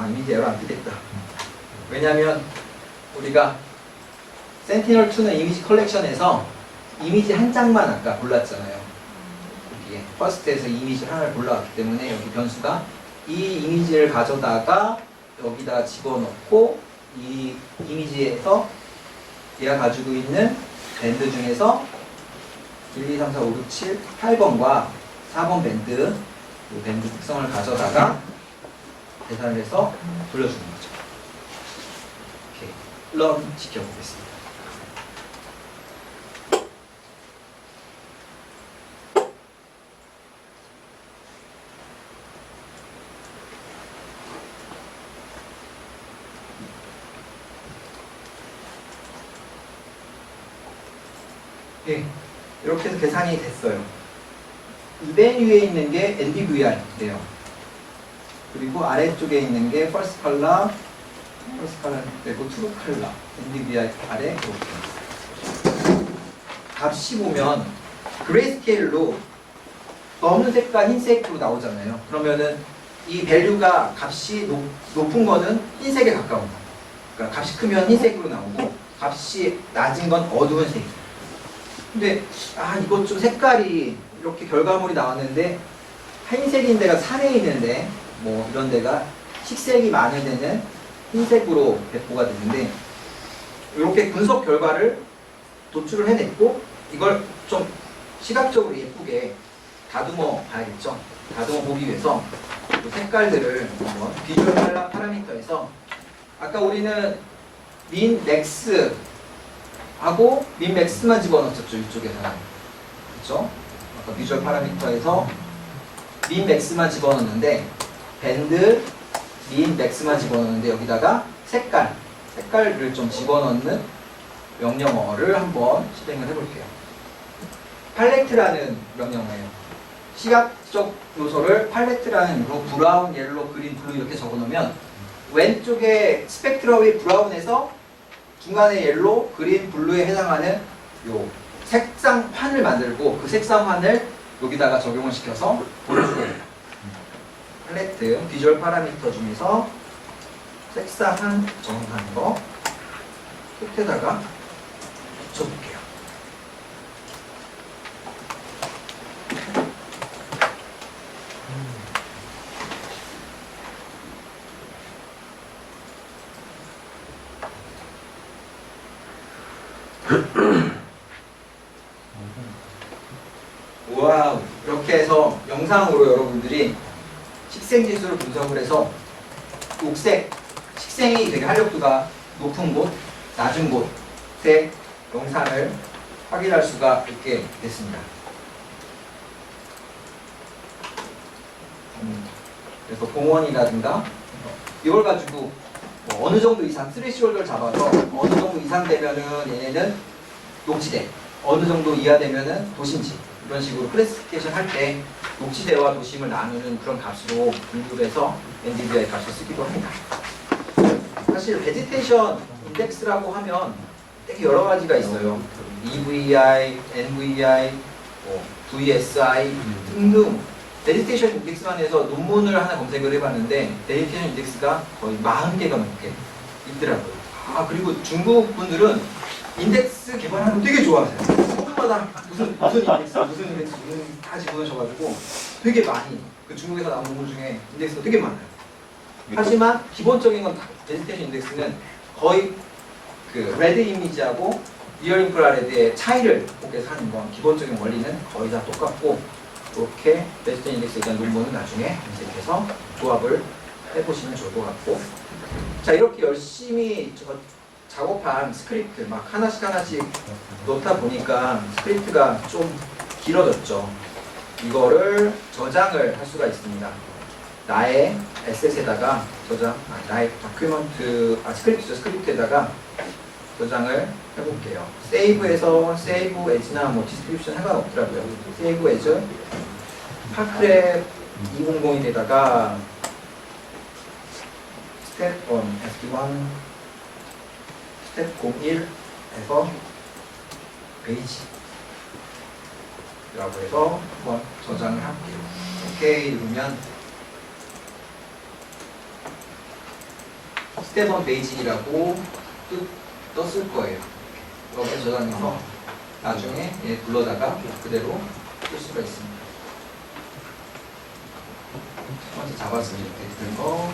이미지 에러 안 뜨겠다. 왜냐면 우리가 센티널2는 이미지 컬렉션에서 이미지 한 장만 아까 골랐잖아요. 여기에 퍼스트에서 이미지 하나를 골라왔기 때문에 여기 변수가 이 이미지를 가져다가 여기다 집어넣고 이 이미지에서 얘가 가지고 있는 밴드 중에서 1, 2, 3, 4, 5, 6, 7, 8번과 4번 밴드 이 밴드 특성을 가져다가 계산을 해서 돌려주는 거죠. 이렇게 런 지켜보겠습니다. 네, 이렇게 해서 계산이 됐어요. 이 맨 위에 있는 게 NDVR인데요. 그리고 아래쪽에 있는 게 first color 되고 true color, NDVR 아래 이렇게. 값이 보면 그레이스케일로 검은 색과 흰색으로 나오잖아요. 그러면은 이 밸류가 값이 높은 거는 흰색에 가까운 거. 그러니까 값이 크면 흰색으로 나오고 값이 낮은 건 어두운 색. 근데 이것 좀 색깔이 이렇게 결과물이 나왔는데 흰색인 데가 산에 있는데 뭐 이런 데가 식색이 많은 데는 흰색으로 배포가 되는데 이렇게 분석 결과를 도출을 해냈고 이걸 좀 시각적으로 예쁘게 다듬어 봐야겠죠. 다듬어 보기 위해서 이 색깔들을 한번 비주얼 파라미터에서 아까 우리는 민 맥스 하고 민 맥스만 집어넣었죠. 이쪽에서는. 그렇죠? 아까 비주얼 파라미터에서 민 맥스만 집어넣었는데 밴드 민 맥스만 집어넣었는데 여기다가 색깔을 좀 집어넣는 명령어를 한번 실행을 해볼게요. 팔레트라는 명령어예요. 시각적 요소를 팔레트라는 이유로 브라운, 옐로, 그린, 블루 이렇게 적어놓으면 왼쪽에 스펙트럼이 브라운에서 중간에 옐로, 그린, 블루에 해당하는 요 색상판을 만들고 그 색상판을 여기다가 적용을 시켜서 보여주거예요. 팔레트, 비주얼 파라미터 중에서 색상판 적용하는 거 끝에다가 붙여볼게요. 와우, 이렇게 해서 영상으로 여러분들이 식생지수를 분석을 해서 녹색, 식생이 되게 활력도가 높은 곳, 낮은 곳의 영상을 확인할 수가 있게 됐습니다. 그래서 공원이라든가 이걸 가지고 뭐 어느 정도 이상 스레시홀더를 잡아서 어느 정도 이상 되면은 얘네는 녹지대, 어느 정도 이하 되면은 도심지, 이런 식으로 클래시피케이션 할 때 녹지대와 도심을 나누는 그런 값으로 분류를 해서 NDVI 값을 쓰기도 합니다. 사실 베지테이션 인덱스라고 하면 되게 여러 가지가 있어요. EVI, NVI, VSI 등등. 베지테이션 인덱스만 해서 논문을 하나 검색을 해봤는데 베지테이션 인덱스가 거의 40개가 넘게 있더라고요. 아, 그리고 중국 분들은 인덱스 개발하는 거 되게 좋아하세요. 소문마다 무슨 인덱스 다 집어넣으셔가지고 되게 많이 그 중국에서 나온 논문 중에 인덱스가 되게 많아요. 하지만 기본적인 건 베지테이션 인덱스는 거의 그 레드 이미지하고 리얼 인프라레드의 차이를 보고서 하는 건 기본적인 원리는 거의 다 똑같고, 이렇게 베지테이션 인덱스에 대한 논문은 나중에 검색해서 조합을 해보시면 좋을 것 같고, 자, 이렇게 열심히 작업한 스크립트 막 하나씩 넣다 보니까 스크립트가 좀 길어졌죠. 이거를 저장을 할 수가 있습니다. 나의 에셋에다가 나의 다큐먼트, 스크립트에다가 저장을 해볼게요. 세이브에서 세이브 에즈나 뭐 디스크립션 상관없더라고요. 세이브 에즈 파크랩 200에다가 스텝 1, SD1 스텝 01에서 페이지 라고 해서 한번 저장을 할게요. 오케이 누르면 스텝 1 페이지라고 떴을 거예요. 이렇게 저장해서 나중에 얘 불러다가 그대로 쓸 수가 있습니다. 첫 번째 자바스크립트 있는 거,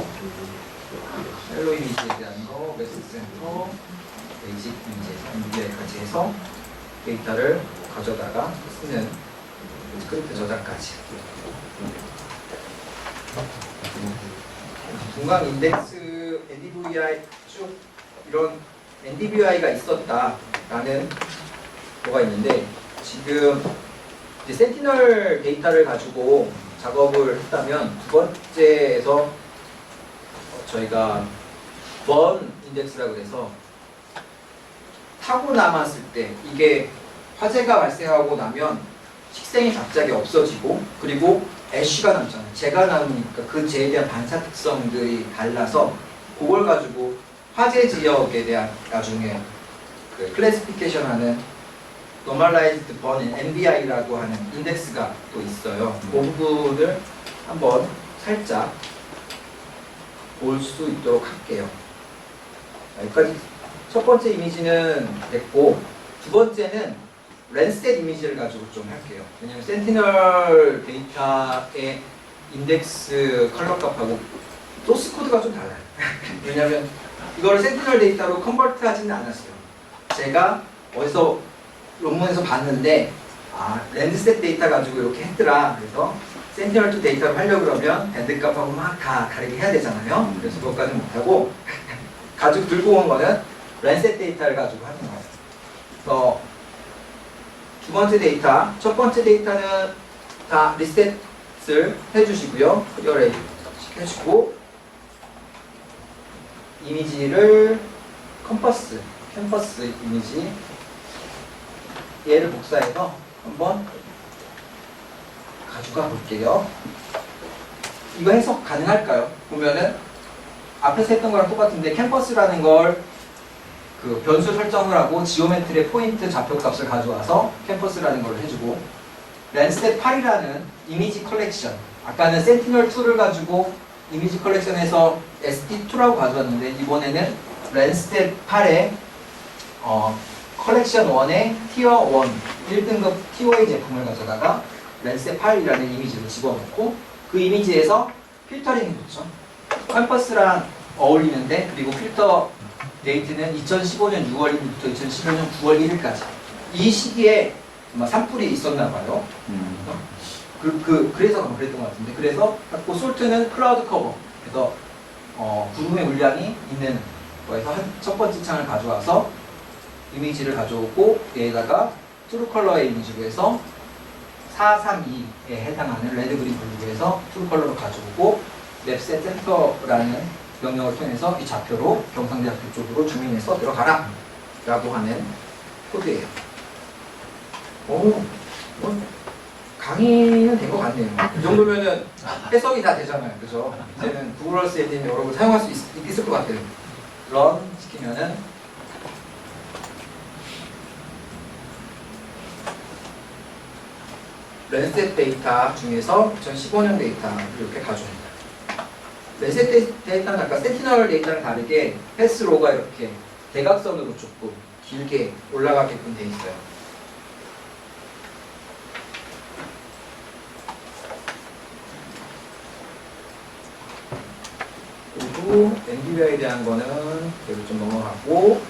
헬로 이미지에 대한 거, 메시지 센터, 베이직 이미지까지 해서 데이터를 가져다가 쓰는 스크립트 저장까지. 동강 인덱스, NDVI 쭉 이런 NDVI가 있었다라는 거가 있는데, 지금 이제 센티널 데이터를 가지고 작업을 했다면 두 번째에서 저희가 번 인덱스라고 해서 타고 남았을 때 이게 화재가 발생하고 나면 식생이 갑자기 없어지고, 그리고 애쉬가 남잖아요. 재가 남으니까 그 재에 대한 반사 특성들이 달라서 그걸 가지고 화재 지역에 대한 나중에 그 클래시피케이션 하는 Normalized Burn NBI라고 하는 인덱스가 또 있어요. 그 부분을 한번 살짝 볼 수 있도록 할게요. 여기까지 첫 번째 이미지는 됐고, 두 번째는 랜셋 이미지를 가지고 좀 할게요. 왜냐면 센티널 데이터의 인덱스 컬러 값하고 소스 코드가 좀 달라요. 왜냐면 이거를 센티널 데이터로 컨버트 하지는 않았어요. 제가 어디서 논문에서 봤는데 랜드셋 데이터 가지고 이렇게 했더라. 그래서 센티널2 데이터를 하려고 그러면 밴드 값하고 막 다 다르게 해야 되잖아요. 그래서 그것까지는 못하고 가지고 들고 온 거는 랜셋 데이터를 가지고 하는 거예요. 그래서 두 번째 데이터, 첫 번째 데이터는 다 리셋을 해주시고요. 클리어 시켜주고, 이미지를 캠퍼스 이미지 얘를 복사해서 한번 가져가 볼게요. 이거 해석 가능할까요? 보면은 앞에서 했던 거랑 똑같은데 캠퍼스라는 걸 그 변수 설정을 하고 지오메트리의 포인트 좌표값을 가져와서 캠퍼스라는 걸 해주고 랜스텝 8이라는 이미지 컬렉션 아까는 센티널2를 가지고 이미지 컬렉션에서 SD2라고 가져왔는데 이번에는 랜스텝 8의 컬렉션 1의 티어 1 1등급 TOA 제품을 가져다가 랜스텝 8이라는 이미지를 집어넣고 그 이미지에서 필터링 해줬죠. 캠퍼스랑 어울리는데 그리고 필터 데이트는 2015년 6월 1일부터 2015년 9월 1일까지 이 시기에 아마 산불이 있었나 봐요. 그래서 아마 그랬던 것 같은데 그래서 갖고 솔트는 클라우드 커버 그래서 구름의 물량이 있는 거에서 첫 번째 창을 가져와서 이미지를 가져오고 얘에다가 트루 컬러의 이미지로 해서 432에 해당하는 레드 그린 블루로 해서 트루 컬러로 가져오고 맵셋 센터라는 명령을 통해서 이 좌표로 경상대학교 쪽으로 주민해서 들어가라 라고 하는 코드예요. 오, 강의는 된 것 같네요. 이 정도면은 해석이 다 되잖아요. 그죠? 이제는 구글어스 엔진 여러분 사용할 수 있을 것 같아요. 런 시키면은 랜셋 데이터 중에서 2015년 데이터를 이렇게 가져옵니다. 랜셋 데이터는 아까 센티널 데이터랑 다르게 패스로가 이렇게 대각선으로 조금 길게 올라가게끔 되어 있어요. 그리고 NDVI에 대한 거는 여기 좀 넘어가고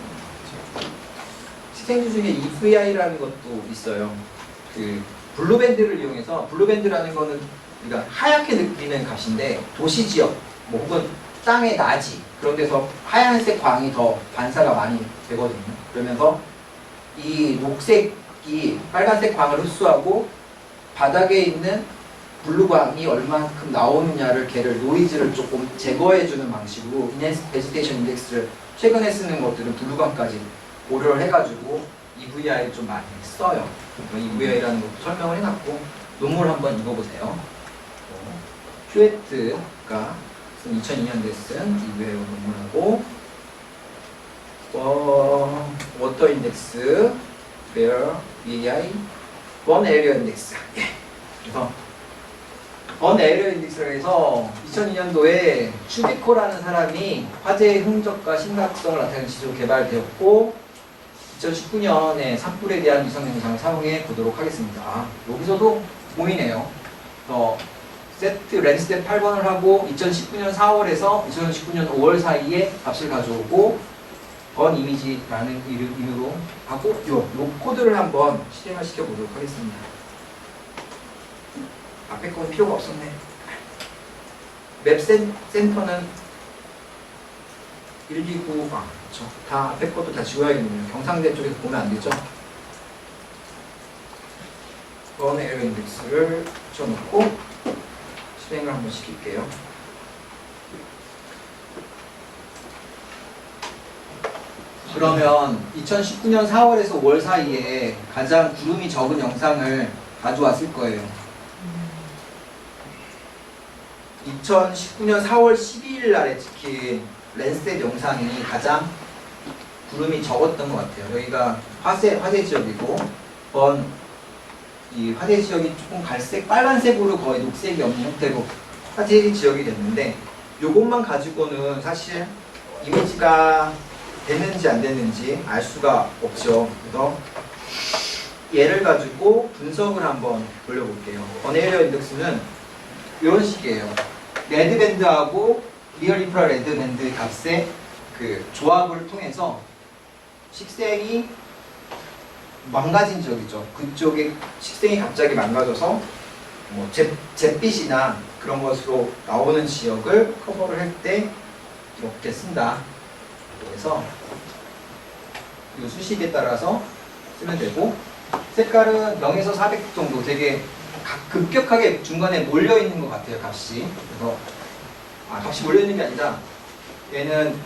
시행주 중에 EVI라는 것도 있어요. 그 블루밴드를 이용해서 블루밴드라는 거는 우리가 하얗게 느끼는 값인데 도시 지역 뭐 혹은 땅의 나지 그런 데서 하얀색 광이 더 반사가 많이 되거든요. 그러면서 이 녹색이 빨간색 광을 흡수하고 바닥에 있는 블루광이 얼만큼 나오느냐를 걔를 노이즈를 조금 제거해주는 방식으로 인핸스 베지테이션 인덱스를 최근에 쓰는 것들은 블루광까지 고려를 해가지고 EVI를 좀 많이 써요. EVI라는 것도 설명을 해놨고 논문 한번 읽어보세요. 휴에트가 2002년도에 쓴 EVI 논문하고 워터 인덱스, where EI, one area index. 그래서 one area index라고 해서 2002년도에 슈비코라는 사람이 화재의 흔적과 심각성을 나타내는 지수로 개발되었고 2019년에 산불에 대한 위성 영상을 사용해 보도록 하겠습니다. 여기서도 보이네요. 세트 랜스텝 8번을 하고 2019년 4월에서 2019년 5월 사이에 값을 가져오고 번 이미지라는 이름으로 하고 요 코드를 한번 실행을 시켜보도록 하겠습니다. 앞에 건 필요가 없었네. 맵 센터는 129, 그렇죠. 다 앞에 것도 다 지워야겠네요. 경상대 쪽에서 보면 안 되죠. 번 에러 인덱스를 붙여놓고 실행을 한번 시킬게요. 그러면 2019년 4월에서 5월 사이에 가장 구름이 적은 영상을 가져왔을 거예요. 2019년 4월 12일 날에 찍힌 랜셋 영상이 가장 구름이 적었던 것 같아요. 여기가 화재 지역이고 이 화재 지역이 조금 갈색, 빨간색으로 거의 녹색이 없는 형태로 화재 지역이 됐는데 요것만 가지고는 사실 이미지가 됐는지 안 됐는지 알 수가 없죠. 그래서 얘를 가지고 분석을 한번 돌려볼게요. 번에리어 인덱스는 이런 식이에요. 레드밴드하고 리얼 인프라레드 밴드 값의 그 조합을 통해서 식생이 망가진 지역이죠. 그쪽에 식생이 갑자기 망가져서 뭐 잿빛이나 그런 것으로 나오는 지역을 커버를 할 때 이렇게 쓴다. 그래서 이 수식에 따라서 쓰면 되고 색깔은 0에서 400 정도 되게 급격하게 중간에 몰려 있는 것 같아요. 값이. 그래서 값이 몰려 있는 게 아니라 얘는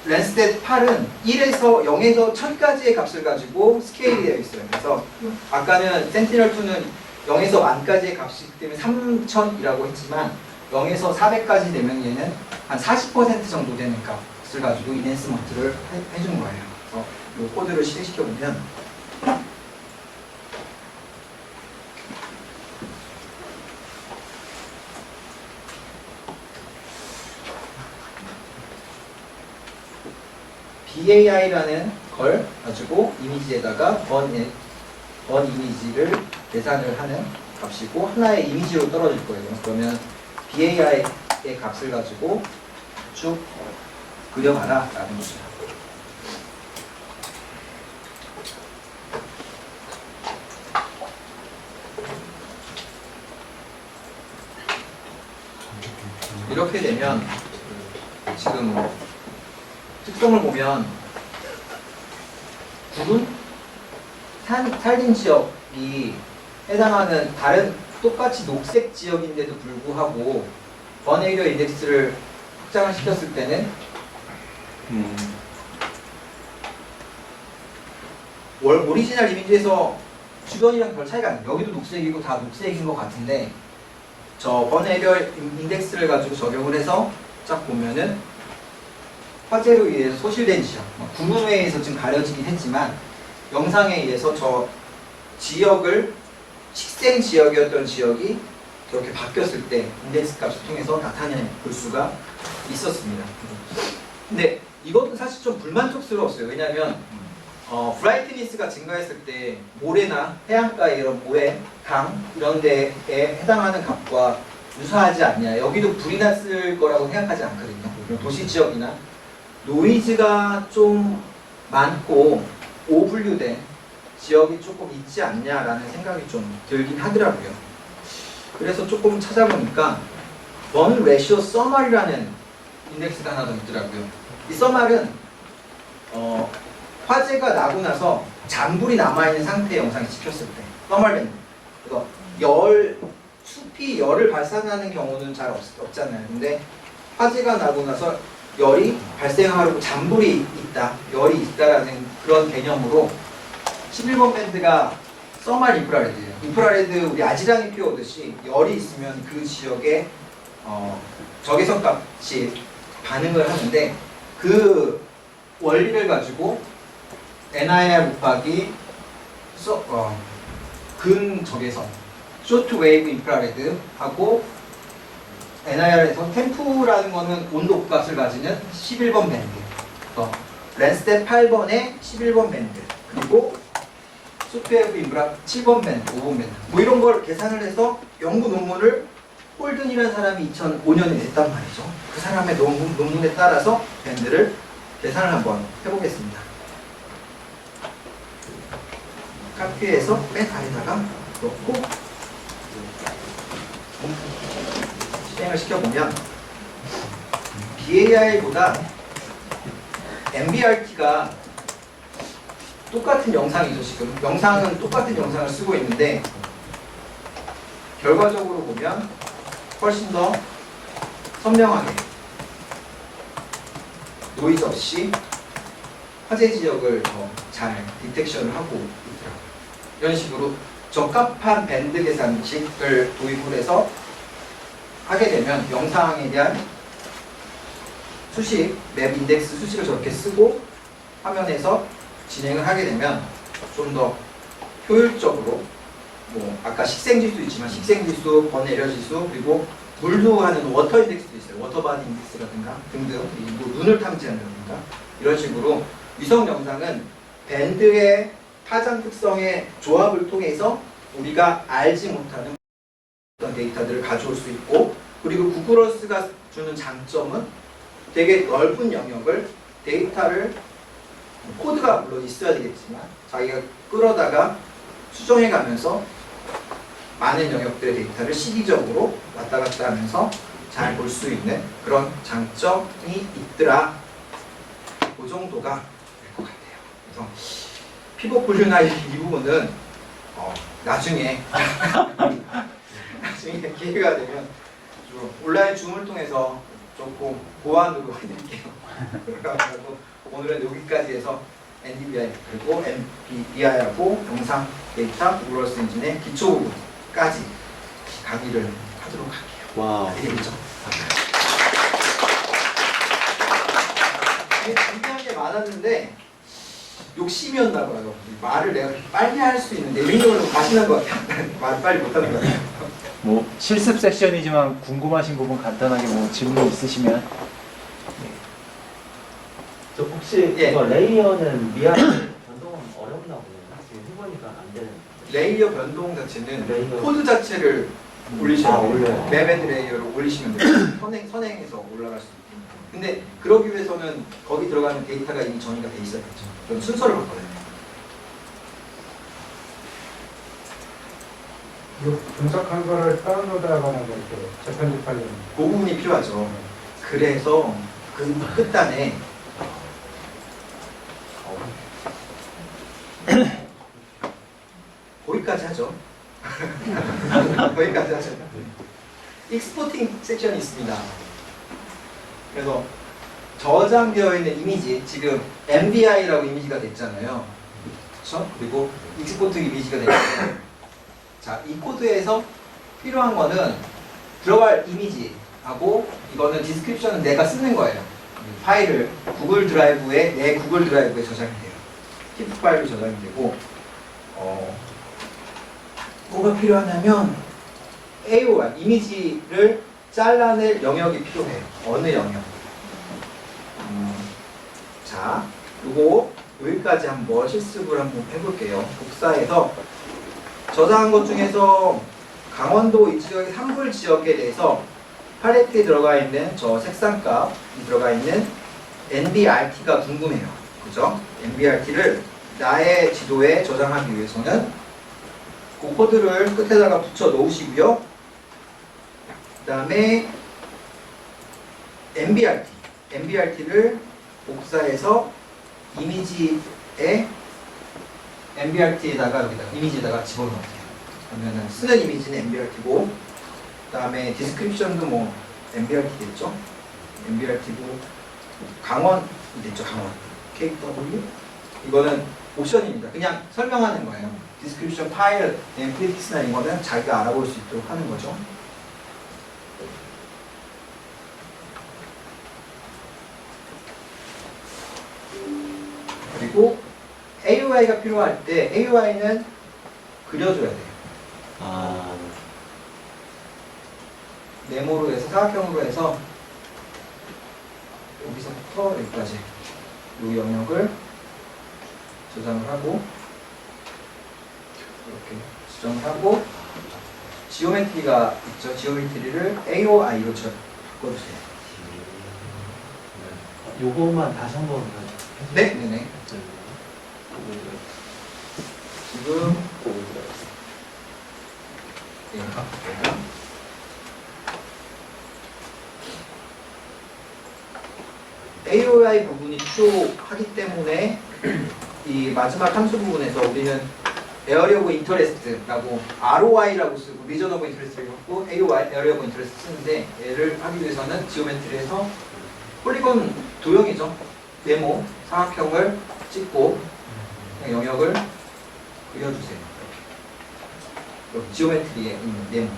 랜스텟 8은 1에서 0에서 1000까지의 값을 가지고 스케일이 되어 있어요. 그래서 아까는 센티널2는 0에서 1000까지의 값이기 때문에 3000이라고 했지만 0에서 400까지 되면 얘는 한 40% 정도 되는 값을 가지고 인핸스먼트를 해준 거예요. 그래서 이 코드를 실행시켜보면 BAI라는 걸 가지고 이미지에다가 번 이미지를 계산을 하는 값이고 하나의 이미지로 떨어질 거예요. 그러면 BAI의 값을 가지고 쭉 그려봐라 라는 거죠. 이렇게 되면 지금 특성을 보면 구분 살린 지역이 해당하는 다른 똑같이 녹색 지역인데도 불구하고 번외교 인덱스를 확장을 시켰을 때는 오리지널 이미지에서 주변이랑 별 차이가 안 나요. 여기도 녹색이고 다 녹색인 것 같은데 저 번외교 인덱스를 가지고 적용을 해서 쫙 보면은 화재로 의해서 소실된 지역, 구름에 의해서 지금 가려지긴 했지만 영상에 의해서 저 지역을 식생 지역이었던 지역이 이렇게 바뀌었을 때 인덱스 값을 통해서 나타내 볼 수가 있었습니다. 근데 이것도 사실 좀 불만족스러웠어요. 왜냐하면 브라이트니스가 증가했을 때 모래나 해안가의 이런 모래, 강 이런 데에 해당하는 값과 유사하지 않냐. 여기도 불이 났을 거라고 생각하지 않거든요. 도시 지역이나 노이즈가 좀 많고 오분류된 지역이 조금 있지 않냐라는 생각이 좀 들긴 하더라고요. 그래서 조금 찾아보니까 번 레시오 써멀이라는 인덱스가 하나 더 있더라고요. 이 써멀은 화재가 나고 나서 잔불이 남아있는 상태의 영상이 찍혔을 때 써멀 밴드. 그래서 숲이 열을 발산하는 경우는 잘 없잖아요. 근데 화재가 나고 나서 열이 발생하고 잔불이 있다, 열이 있다라는 그런 개념으로 11번 밴드가 써멀 인프라레드예요. 인프라레드 우리 아지랑이 피우듯이 열이 있으면 그 지역에 적외선 값이 반응을 하는데 그 원리를 가지고 NIR 곱하기 근 적외선 쇼트 웨이브 인프라레드 하고 NIR에서 템프라는 거는 온도 값을 가지는 11번 밴드, 랜스텟 8번에 11번 밴드, 그리고 소프트웨어 인프라 7번 밴드, 5번 밴드 뭐 이런 걸 계산을 해서 연구 논문을 홀든이라는 사람이 2005년에 냈단 말이죠. 그 사람의 논문에 따라서 밴드를 계산을 한번 해보겠습니다. 카피해서 맨 아래다가 넣고 실행을 시켜보면 BAI보다 MBRT가 똑같은 영상이죠. 지금 영상은 똑같은 영상을 쓰고 있는데 결과적으로 보면 훨씬 더 선명하게 노이즈 없이 화재 지역을 더 잘 디텍션을 하고 있더라고요. 이런 식으로 적합한 밴드 계산식을 도입을 해서 하게 되면 영상에 대한 수식, 맵 인덱스 수식을 저렇게 쓰고 화면에서 진행을 하게 되면 좀 더 효율적으로 뭐 아까 식생지수 있지만 식생지수, 번외려지수 그리고 물도 하는 워터 인덱스도 있어요. 워터바디 인덱스라든가 등등 그리고 눈을 탐지한다든가 이런 식으로 위성 영상은 밴드의 파장 특성의 조합을 통해서 우리가 알지 못하는 어떤 데이터들을 가져올 수 있고 그리고 구글어스가 주는 장점은 되게 넓은 영역을 데이터를 코드가 물론 있어야 되겠지만 자기가 끌어다가 수정해 가면서 많은 영역들의 데이터를 시기적으로 왔다 갔다 하면서 잘 볼 수 있는 그런 장점이 있더라. 그 정도가 될 것 같아요. 그래서 피벗 분류나 이 부분은 나중에 기회가 되면 온라인 줌을 통해서 조금 보완으로 해드릴게요. 그래서 오늘은 여기까지 해서 NDVI 그리고 MBI하고 영상 데이터 구글어스 엔진의 기초 부분까지 강의를 하도록 할게요. 와. 알겠죠? 준비한 게 많았는데 욕심이었나 봐요. 말을 내가 빨리 할 수 있는데 이쪽으로 가시는 것 같아요. 말 빨리 못하는 것 같아요. 뭐 실습 세션이지만 궁금하신 부분 간단하게 뭐 질문 있으시면. 저 혹시 예. 이거 레이어는 미안 변동은 어렵나 보네요. 지금 해보니까 안 되는. 레이어 변동 자체는 레이어. 코드 자체를 올리시면 돼요. 올려요. 맵앤드 레이어를 올리시면 돼요. 선행해서 올라갈 수 있게. 근데 그러기 위해서는 거기 들어가는 데이터가 이미 정의가 돼 있어야겠죠. 그럼 순서를 바꿔요. 이 분석한 거를 다운로드하거나 이렇게 재편집하려면 그 부분이 필요하죠. 그래서 그 끝단에 거기까지 하죠. 거기까지 하죠. 익스포팅 섹션이 있습니다. 그래서 저장되어 있는 이미지, 지금 MVI라고 이미지가 됐잖아요. 그렇죠? 그리고 익스포트 이미지가 됐잖아요. 자, 이 코드에서 필요한 거는 들어갈 이미지하고 이거는 디스크립션은 내가 쓰는 거예요. 파일을 구글 드라이브에 내 구글 드라이브에 저장이 돼요. TIFF 파일로 저장이 되고 뭐가 필요하냐면 AOI 이미지를 잘라낼 영역이 필요해요. 어느 영역? 자, 요거 여기까지 한번 실습을 한번 해볼게요. 복사해서 저장한 것 중에서 강원도 이 지역의 산불 지역에 대해서 팔레트에 들어가 있는 저 색상값이 들어가 있는 NBRT가 궁금해요. 그죠? NBRT를 나의 지도에 저장하기 위해서는 그 코드를 끝에다가 붙여 놓으시고요. 그 다음에 NBRT를 복사해서 이미지에 NBRT에다가 여기다가 이미지에다가 집어넣을게요. 그러면은 쓰는 이미지는 NBRT고, 그 다음에 디스크립션도 뭐 NBRT겠죠? NBRT고 강원이 됐죠. 강원 KW 이거는 옵션입니다. 그냥 설명하는 거예요. 디스크립션 파일, 프리픽스나 이거는 자기가 알아볼 수 있도록 하는 거죠. 그리고 AUI가 필요할 때 AUI는 그려줘야 돼요. 아. 네모로 해서 사각형으로 해서 여기서부터 여기까지 이 영역을 저장을 하고 이렇게 지정을 하고 지오메트리가 있죠. 지오메트리를 AOI로 바꿔주세요. 요거만 다시 한번 네, 네네. 지금 AOI 부분이 필요하기 때문에 이 마지막 함수 부분에서 우리는 Area of Interest라고 ROI라고 쓰고 Region of Interest라고 쓰고 AOI, Area of Interest 쓰는데 얘를 하기 위해서는 지오메트리에서 폴리곤 도형이죠. 네모, 사각형을 찍고 그냥 영역을 그려주세요. 여기 지오메트리에 있는 네모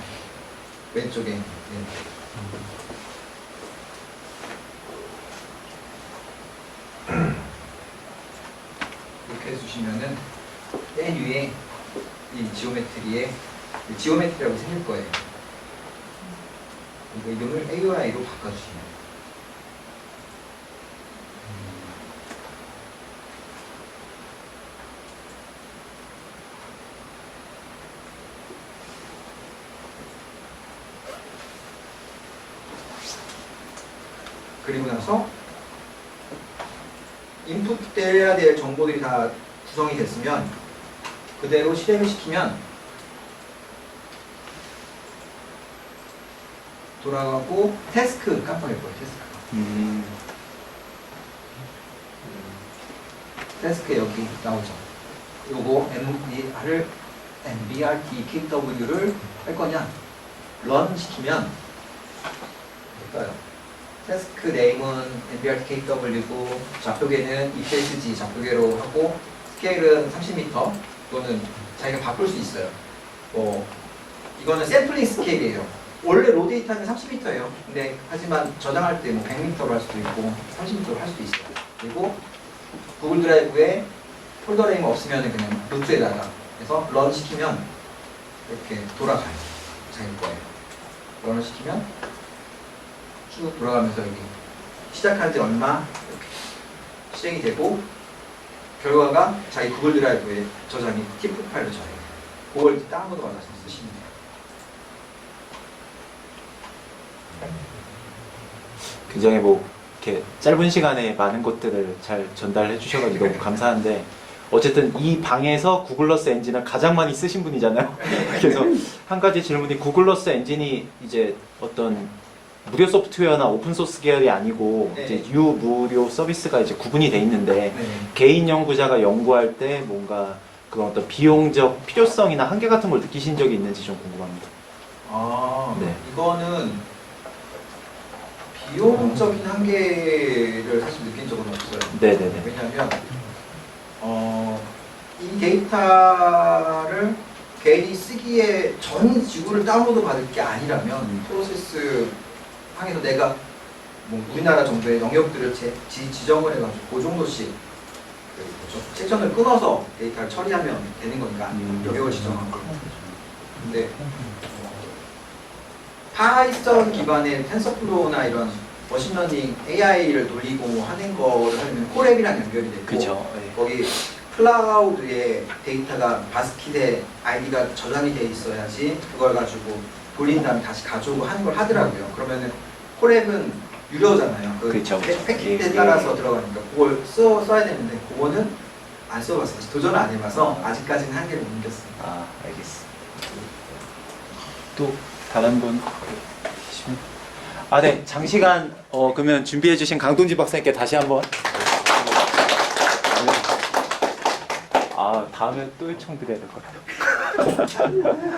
왼쪽에 네모. 이렇게 해주시면은 맨 위에 이 지오메트리에 지오메트리라고 생길 거예요. 이거 이름을 AOI로 바꿔주시면 돼요. 그리고 나서 인풋돼야 될 정보들이 다 구성이 됐으면 그대로 실행을 시키면 돌아가고 태스크 깜빡했고요. 태스크 여기 나오죠. 요거 MBRT KW를 할 거냐 런 시키면 될까요? 태스크 네임은 MBRT KW고 좌표계는 EPSG 좌표계로 하고 스케일은 30m 또는 자기가 바꿀 수 있어요. 이거는 샘플링 스케일이에요. 원래 로 데이터는 30m예요. 근데 하지만 저장할 때 뭐 100m로 할 수도 있고 30m로 할 수도 있어요. 그리고 구글 드라이브에 폴더 네임 없으면 그냥 루트에다가 해서 런 시키면 이렇게 돌아가요. 자기 거예요. 런을 시키면 쭉 돌아가면서 여기 시작한 지 얼마 이렇게 실행이 되고 결과가 자기 구글 드라이브에 저장이 TIFF 파일로 저장해요. 그걸 다운로드 받아서 쓰시면 돼요. 굉장히 뭐 이렇게 짧은 시간에 많은 것들을 잘 전달해 주셔가지고 너무 감사한데 어쨌든 이 방에서 구글러스 엔진을 가장 많이 쓰신 분이잖아요. 그래서 한 가지 질문이 구글러스 엔진이 이제 어떤 무료 소프트웨어나 오픈 소스 계열이 아니고 네. 이제 유무료 서비스가 이제 구분이 돼 있는데 네. 개인 연구자가 연구할 때 뭔가 그런 어떤 비용적 필요성이나 한계 같은 걸 느끼신 적이 있는지 좀 궁금합니다. 네. 이거는 비용적인 한계를 사실 느낀 적은 없어요. 네네네. 왜냐하면 이 데이터를 개인이 쓰기에 전 지구를 다운로드 받을 게 아니라면 프로세스 항에서 내가 뭐 우리나라 정도의 영역들을 지정을 해가지고 그 정도씩 섹션을 끊어서 데이터를 처리하면 되는 거니까 영역을 지정하고. 근데 파이썬 기반의 텐서플로우나 이런 머신러닝 AI를 돌리고 하는 거를 하려면 콜앱이랑 연결이 되고 그죠. 네. 거기 클라우드에 데이터가 바스킷에 아이디가 저장이 돼 있어야지 그걸 가지고 돌린 다음에 다시 가져오고 하는 걸 하더라고요. 그러면은 콜앱은 유료잖아요. 그 그쵸. 패킷에 예, 따라서 예. 들어가니까 그걸 써야 되는데 그거는 안 써봤어요. 도전을 안 해봐서 아직까지는 한계를 못 느꼈습니다. 아, 알겠습니다. 또 다른 분 계시면? 아, 네. 장시간 그러면 준비해 주신 강동지 박사님께 다시 한번 다음에 또 요청드려야 될 것 같아요.